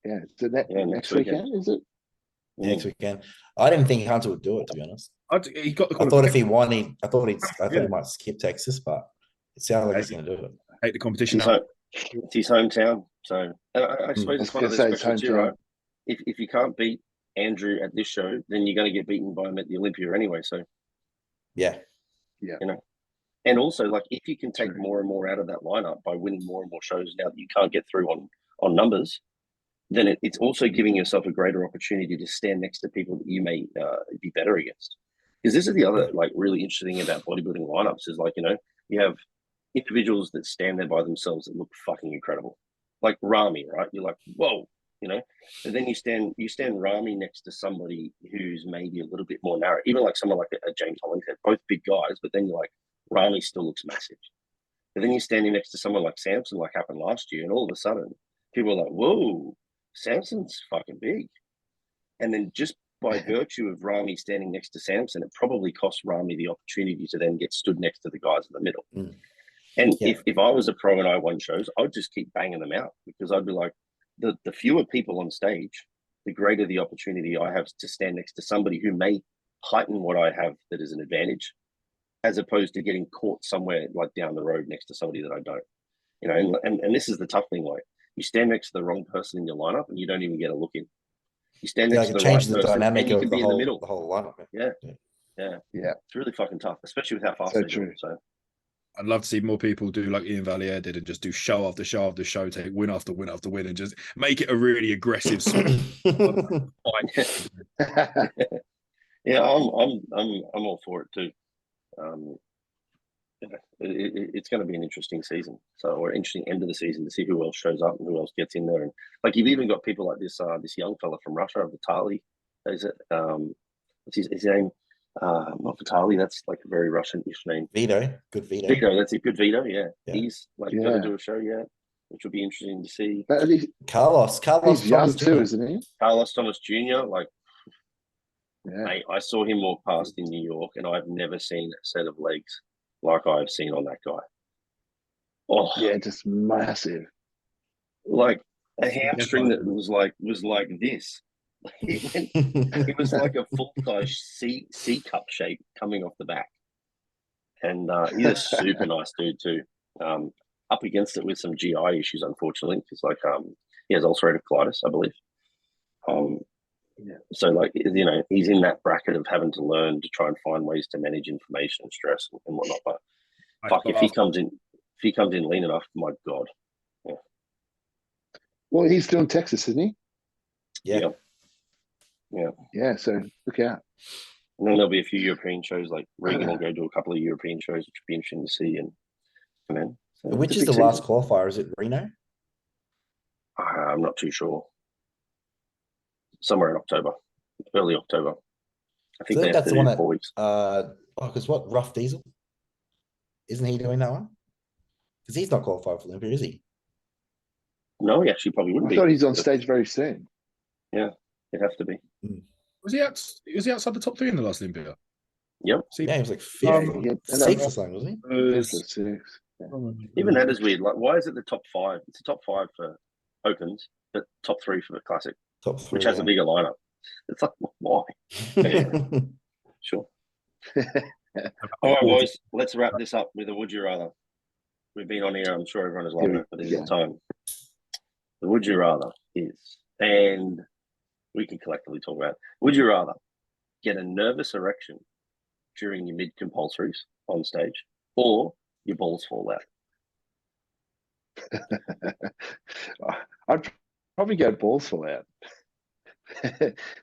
Yeah. So next weekend, is it? Next weekend. I didn't think Hunter would do it, to be honest. He got the I thought if he won, he might skip Texas, but it sounds like he's going to do it. Take the competition It's his hometown. So I suppose it's one of those questions here, right? If you can't beat Andrew at this show, then you're going to get beaten by him at the Olympia anyway. So yeah. You know. And also, like, if you can take more and more out of that lineup by winning more and more shows now that you can't get through on numbers, then it's also giving yourself a greater opportunity to stand next to people that you may be better against. Because this is the other, like, really interesting thing about bodybuilding lineups is, like, you know, you have individuals that stand there by themselves that look fucking incredible. Like Rami, right? You're like, whoa, you know? And then you stand Rami next to somebody who's maybe a little bit more narrow, even like someone like a James Hollinghead, both big guys, but then you're like, Rami still looks massive. And then you're standing next to someone like Samson, like happened last year, and all of a sudden, people are like, whoa, Samson's fucking big. And then just by virtue of Rami standing next to Samson, it probably cost Rami the opportunity to then get stood next to the guys in the middle. And if I was a pro and I won shows, I'd just keep banging them out, because I'd be like, the fewer people on stage, the greater the opportunity I have to stand next to somebody who may heighten what I have that is an advantage, as opposed to getting caught somewhere like down the road next to somebody that I don't. You know, and this is the tough thing, like you stand next to the wrong person in your lineup and you don't even get a look in. You stand next to the right person dynamic and you can be in the middle. The whole lineup. Yeah. It's really fucking tough, especially with how fast they do it. So I'd love to see more people do like Ian Valier did and just do show after show after show, take win after win after win, and just make it a really aggressive Yeah, I'm all for it too. It's going to be an interesting season, or an interesting end of the season to see who else shows up and who else gets in there. And like you've even got people like this young fella from Russia, Vitaly. Is it what's his name? Not Vitaly. That's like a very Russian-ish name. Vito, good Vito. Vito, that's a good Vito. Yeah. He's like going to do a show, which will be interesting to see. Carlos he's young too, isn't he? Carlos Thomas Jr. Like, mate, I saw him walk past in New York, and I've never seen a set of legs like I've seen on that guy. Oh, yeah, just massive. Like a hamstring that was like this. It was like a full-size C cup shape coming off the back. And he's a super nice dude too. Up against it with some GI issues, unfortunately, because like he has ulcerative colitis, I believe. So like, you know, he's in that bracket of having to learn to try and find ways to manage inflammation and stress and whatnot. But fuck, if he comes in lean enough, my God. Yeah. Well, he's still in Texas, isn't he? Yeah. Yeah, so look out. And then there'll be a few European shows, like Regan will go to a couple of European shows, which would be interesting to see. And man, so which is the last qualifier? Is it Reno? I'm not too sure. Somewhere in October, early October. I think that's the one 4 weeks. Because what, Rough Diesel? Isn't he doing that one? Because he's not qualified for Olympia, is he? No, he actually probably wouldn't be. I thought he's on stage very soon. Yeah, it'd have to be. Was he outside the top 3 in the last Olympia? Yep. Yeah, he was like 5th, 6th or something, wasn't he? Even that is weird. Like, why is it the top 5? It's the top 5 for Opens, but top 3 for the Classic. Top 3, which has a bigger lineup. It's like, why? Sure. All right, boys, let's wrap this up with a would you rather. We've been on here, I'm sure everyone is loving it, but this is the time. The would you rather is, and we can collectively talk about it. Would you rather get a nervous erection during your mid-compulsories on stage, or your balls fall out? I'd probably go balls fall out.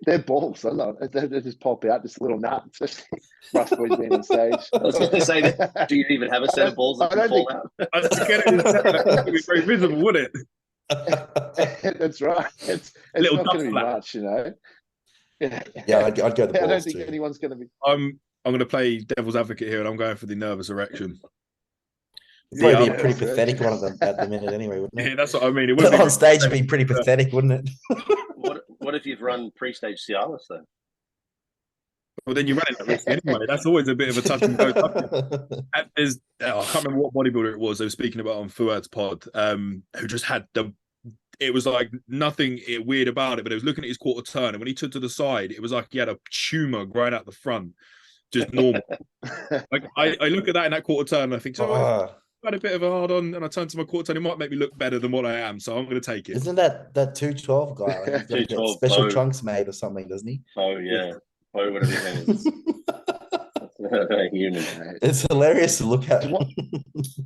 They're balls. I love it. They just pop out, just a little nut, especially Russ boys being on stage. I was going to say that. Do you even have a set of balls that can fall out? I was scared it would be very visible, would it? That's right. It's Little not going to duck be flap. much, you know. Yeah, I'd go the I don't balls think too. anyone's going to be. I'm going to play devil's advocate here, and I'm going for the nervous erection. It'd probably be Yeah, a pretty pathetic one at the minute anyway, wouldn't yeah, it? that's what I mean. It would be On stage, it'd be pretty pathetic, wouldn't it? What if you've run pre-stage Cialis though? Well, then you're running that risk anyway. That's always a bit of a touch and go. I can't remember what bodybuilder it was they were speaking about on Fuad's pod, who just had it was like nothing weird about it, but it was looking at his quarter turn, and when he took to the side, it was like he had a tumor growing out the front, just normal. Like I look at that in that quarter turn, and I think, I had a bit of a hard on, and I turn to my quarter turn, it might make me look better than what I am, so I'm going to take it. Isn't that 212 guy? Like, he's got to get special trunks made or something, doesn't he? Oh yeah, whatever his name is. Human. It's hilarious to look at. All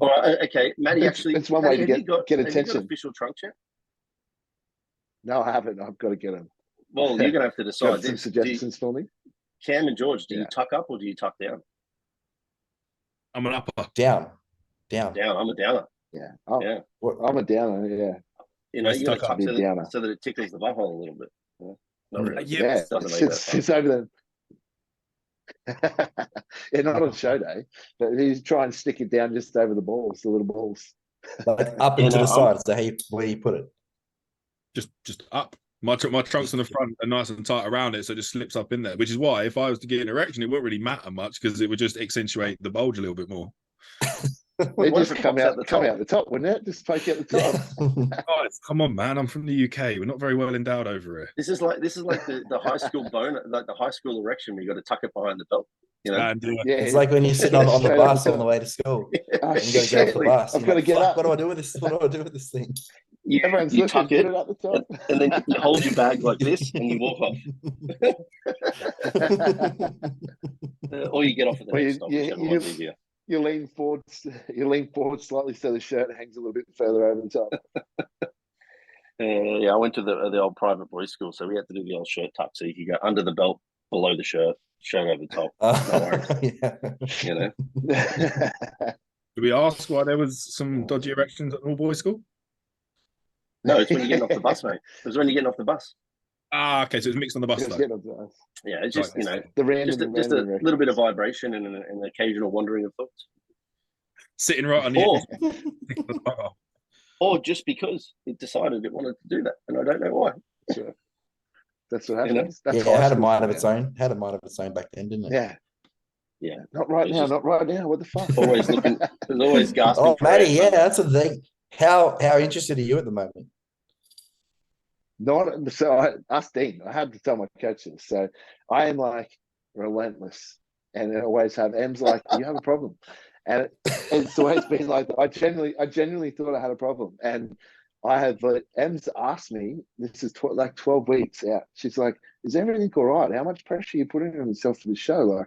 right, okay, Matty. Actually, it's one way to get attention. Have you got official trunks yet? No, I haven't. I've got to get them. Well, you're going to have to decide. Some suggestions for me? Cam and George, do you tuck up or do you tuck down? I'm an upper. Down. I'm a downer. Yeah. I'm a downer. Yeah. You know, you got to tuck downer so that it tickles the butthole a little bit. Not really. Yeah. It's over there. Yeah, not on show day, but he's trying to stick it down just over the balls, the little balls. Like up into the side. So where you put it? Just up. My trunks on the front are nice and tight around it, so it just slips up in there. Which is why if I was to get an erection, it wouldn't really matter much because it would just accentuate the bulge a little bit more. It just come out the top, wouldn't it? Just poke out the top. Guys, come on, man! I'm from the UK. We're not very well endowed over here. This is like the high school bone, like the high school erection. Where you got to tuck it behind the belt. You know, it's like when you're sitting on the bus on the way to school. Oh, and you got to get off the bus. I've got to get up. What do I do with this? What do I do with this thing? You tuck it, at the top. And then you hold your bag like this, and you walk off. Or you get off at the next stop. You lean forward slightly so the shirt hangs a little bit further over the top. I went to the old private boys' school, so we had to do the old shirt tuck, so you could go under the belt, below the shirt over the top. No worries. You know. Did we ask why there was some dodgy erections at all boys' school? No, it's when you're getting off the bus, mate. It was when you're getting off the bus. Ah, okay, so it's mixed on the bus. Yeah, it's just right, just a little bit of vibration and an occasional wandering of thoughts. Sitting right on the or just because it decided it wanted to do that, and I don't know why. Sure. That's what happens. You know? It had a mind of its own. Had a mind of its own back then, didn't it? Yeah. Not right now. Not right now. What the fuck? Always looking. There's always gasping. Oh, Matty, yeah, that's the thing. How interested are you at the moment? Not so. I asked Dean. I had to tell my coaches. So I am like relentless, and I always have. Em's like, "You have a problem," and it's always been like I genuinely thought I had a problem, and I have. Em's asked me. This is 12 weeks out. She's like, "Is everything all right? How much pressure are you putting on yourself for the show?"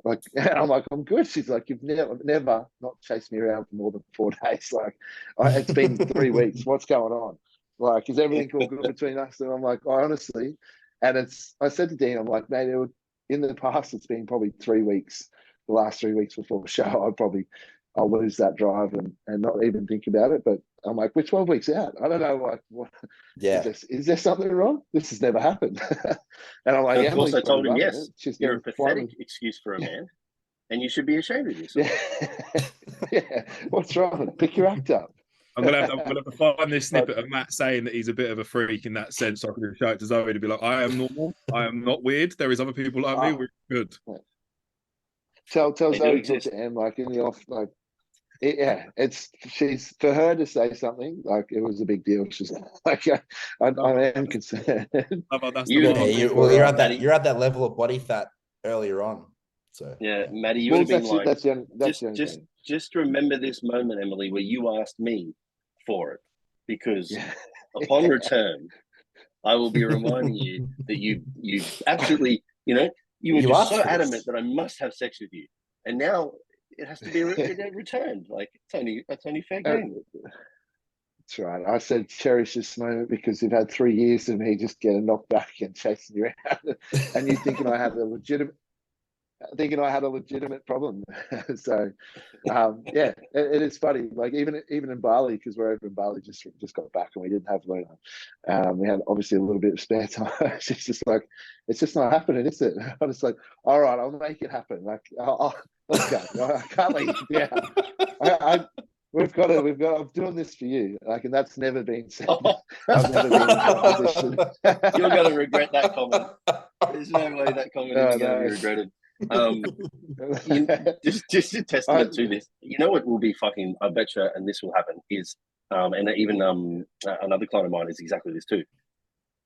Like, and I'm like, I'm good. She's like, you've never not chased me around for more than 4 days. Like, it's been 3 weeks. What's going on? Like, is everything all good between us? And I'm like, honestly, and I said to Dean, I'm like, mate, in the past, it's been probably 3 weeks, the last 3 weeks before the show, I'll lose that drive and not even think about it. But I'm like, we're 12 weeks out. I don't know, like, what? Yeah. Is there something wrong? This has never happened. And I'm like, of course, I told him, yes, you're a pathetic fun. excuse for a man, and you should be ashamed of yourself. Yeah. What's wrong? Pick your act up. I'm gonna have to find this snippet of Matt saying that he's a bit of a freak in that sense, so I can show it to Zoe to be like, I am normal. I am not weird. There is other people like me. We're good. Tell Zoe to Em, like in the off, like. She's for her to say something like it was a big deal. She's like, I am concerned. You're at that level of body fat earlier on. So yeah, Maddie, you would have been like, just remember this moment, Emily, where you asked me for it, because upon return, I will be reminding you that you absolutely, you were just so adamant that I must have sex with you, and now it has to be returned. Like that's only fair game. That's right. I said cherish this moment because you've had 3 years of me just getting knocked back and chasing you around, and you thinking I have a legitimate. thinking I had a legitimate problem. So, yeah, it is funny. Like even in Bali, because we're over in Bali, just got back and we didn't have Luna. We had obviously a little bit of spare time. She's just like, it's just not happening, is it? I was like, all right, I'll make it happen. Like, let's go. I can't leave. Yeah, we've got. I'm doing this for you. Like, and that's never been said. I've never been in that position. You're going to regret that comment. There's no way that comment is going to be regretted. Just a testament to this. You know what will be fucking, I bet you, and this will happen, is, and even another client of mine is exactly this too.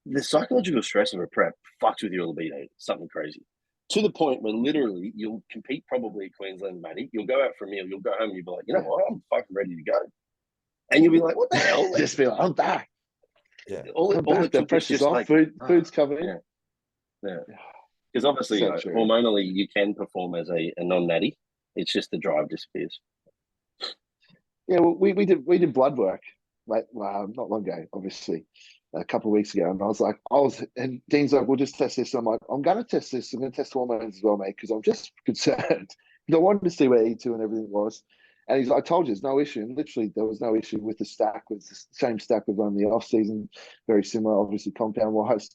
The psychological stress of a prep fucks with your libido, something crazy. To the point where literally you'll compete probably at Queensland, Matty. You'll go out for a meal, you'll go home and you'll be like, you know what, I'm fucking ready to go. And you'll be like, what the hell? Just be like, I'm back. Yeah. All the pressure's off, like, food's coming in. Yeah. Because obviously, so hormonally, you can perform as a non-natty. It's just the drive disappears. Yeah, well, we did blood work, like not long ago, obviously, a couple of weeks ago, and and Dean's like, we'll just test this. And I'm like, I'm going to test this. I'm going to test hormones as well, mate, because I'm just concerned. I wanted to see where E2 and everything was. And he's like, I told you, there's no issue. And literally, there was no issue with the stack. With the same stack we've run the off season, very similar, obviously compound wise.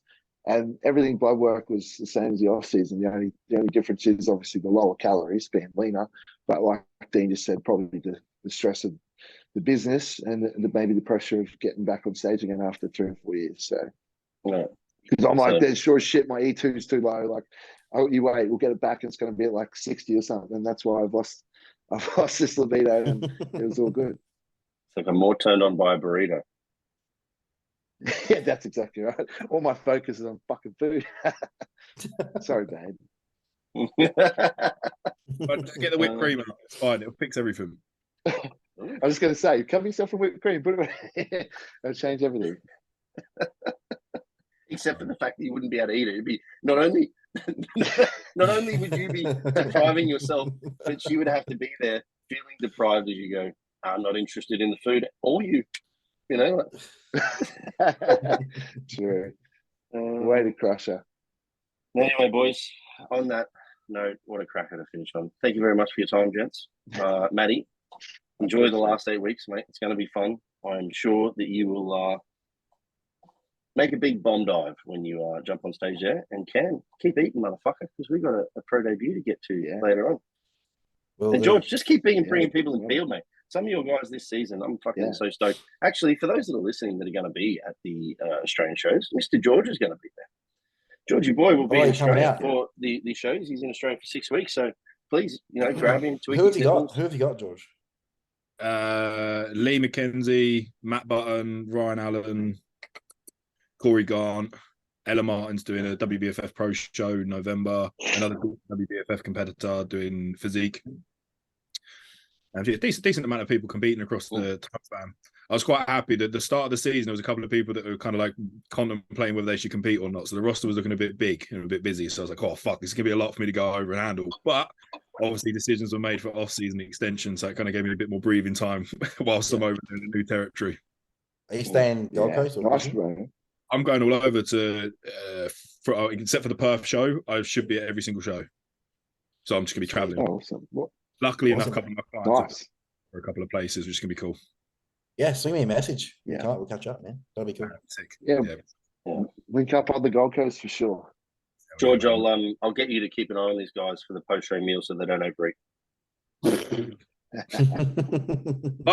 And everything blood work was the same as the off season. The only difference is obviously the lower calories, being leaner. But like Dean just said, probably the stress of the business and maybe the pressure of getting back on stage again after 3 or 4 years. So, because I'm like, there's sure as shit, my E2 is too low. Like, oh, you wait, we'll get it back. And it's going to be at like 60 or something. And that's why I've lost this libido, and it was all good. It's like I'm more turned on by a burrito. Yeah, that's exactly right. All my focus is on fucking food. Sorry, babe. But just get the whipped cream out. It's fine. It'll fix everything. I was just going to say, cover yourself in whipped cream, put it it'll change everything. Except for the fact that you wouldn't be able to eat it. It'd be not only would you be depriving yourself, but you would have to be there feeling deprived as you go, I'm not interested in the food, or you know. True. Way to crush her. Anyway, boys, on that note, what a cracker to finish on. Thank you very much for your time, gents. Matty, enjoy the last 8 weeks, mate. It's going to be fun. I'm sure that you will make a big bomb dive when you jump on stage there, and can keep eating, motherfucker, because we've got a pro debut to get to later on. And George, just keep bringing people in field, mate. Some of your guys this season, I'm fucking so stoked. Actually, for those that are listening that are going to be at the Australian shows, Mr. George is going to be there. Georgie boy will be in Australia for the shows. He's in Australia for 6 weeks, so please, grab him. Who have you got? Who have you got, George? Lee McKenzie, Matt Button, Ryan Allen, Corey Gaunt, Ella Martin's doing a WBFF Pro show in November. Another WBFF competitor doing physique. And a decent amount of people competing across the time span. I was quite happy that at the start of the season, there was a couple of people that were kind of like contemplating whether they should compete or not. So the roster was looking a bit big and a bit busy. So I was like, oh, fuck, this is going to be a lot for me to go over and handle. But obviously decisions were made for off-season extension. So it kind of gave me a bit more breathing time whilst I'm over in the new territory. Are you staying Gold Coast? I'm going all over to, except for the Perth show, I should be at every single show. So I'm just going to be traveling. Oh, awesome. Luckily enough, a couple of my clients for a couple of places, which is going to be cool. Yeah, swing me a message. Yeah, we'll catch up, man. That'll be cool. Sick. Yeah. Link up on the Gold Coast for sure. George, I'll get you to keep an eye on these guys for the post-show meal so they don't overeat. Like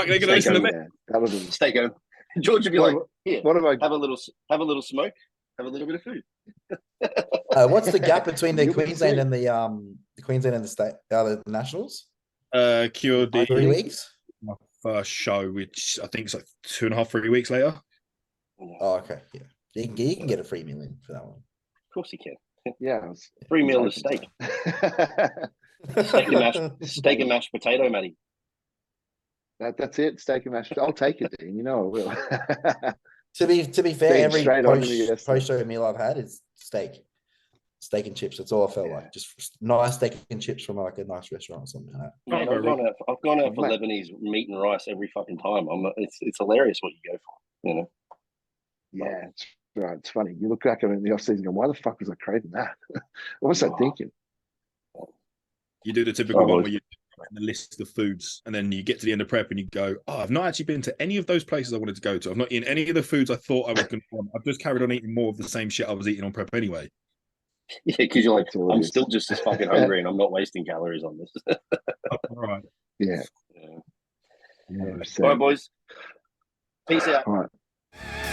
they're going to listen to me. Stay going. George would be like, here, what about have a little smoke, have a little bit of food. What's the gap between the Queensland and the Queensland and the state the nationals? QOD 3 weeks. My first show, which I think is like 2.5, 3 weeks later. Oh, okay, yeah. You can get a free meal in for that one. Of course you can. Yeah, free meal of steak. steak and mashed potato, Matty. That's it. Steak and mashed. I'll take it, Dean. You know I will. To be fair, every post-show meal I've had is steak and chips. That's all I felt like. Just nice steak and chips from like a nice restaurant or something like that. Man, I've gone out for Lebanese meat and rice every fucking time. It's hilarious what you go for. Yeah, it's right. It's funny. You look back at it in the off season, and go, why the fuck was I craving that? What was I thinking? You do the typical one boys. where you the list of foods, and then you get to the end of prep and you go, "Oh, I've not actually been to any of those places I wanted to go to. I've not eaten any of the foods I thought I was going to want. I've just carried on eating more of the same shit I was eating on prep anyway." Yeah, because you're like, That's all it I'm is. still just as fucking hungry, and I'm not wasting calories on this. All right. Yeah. Yeah. 100%. All right, boys. Peace out. All right.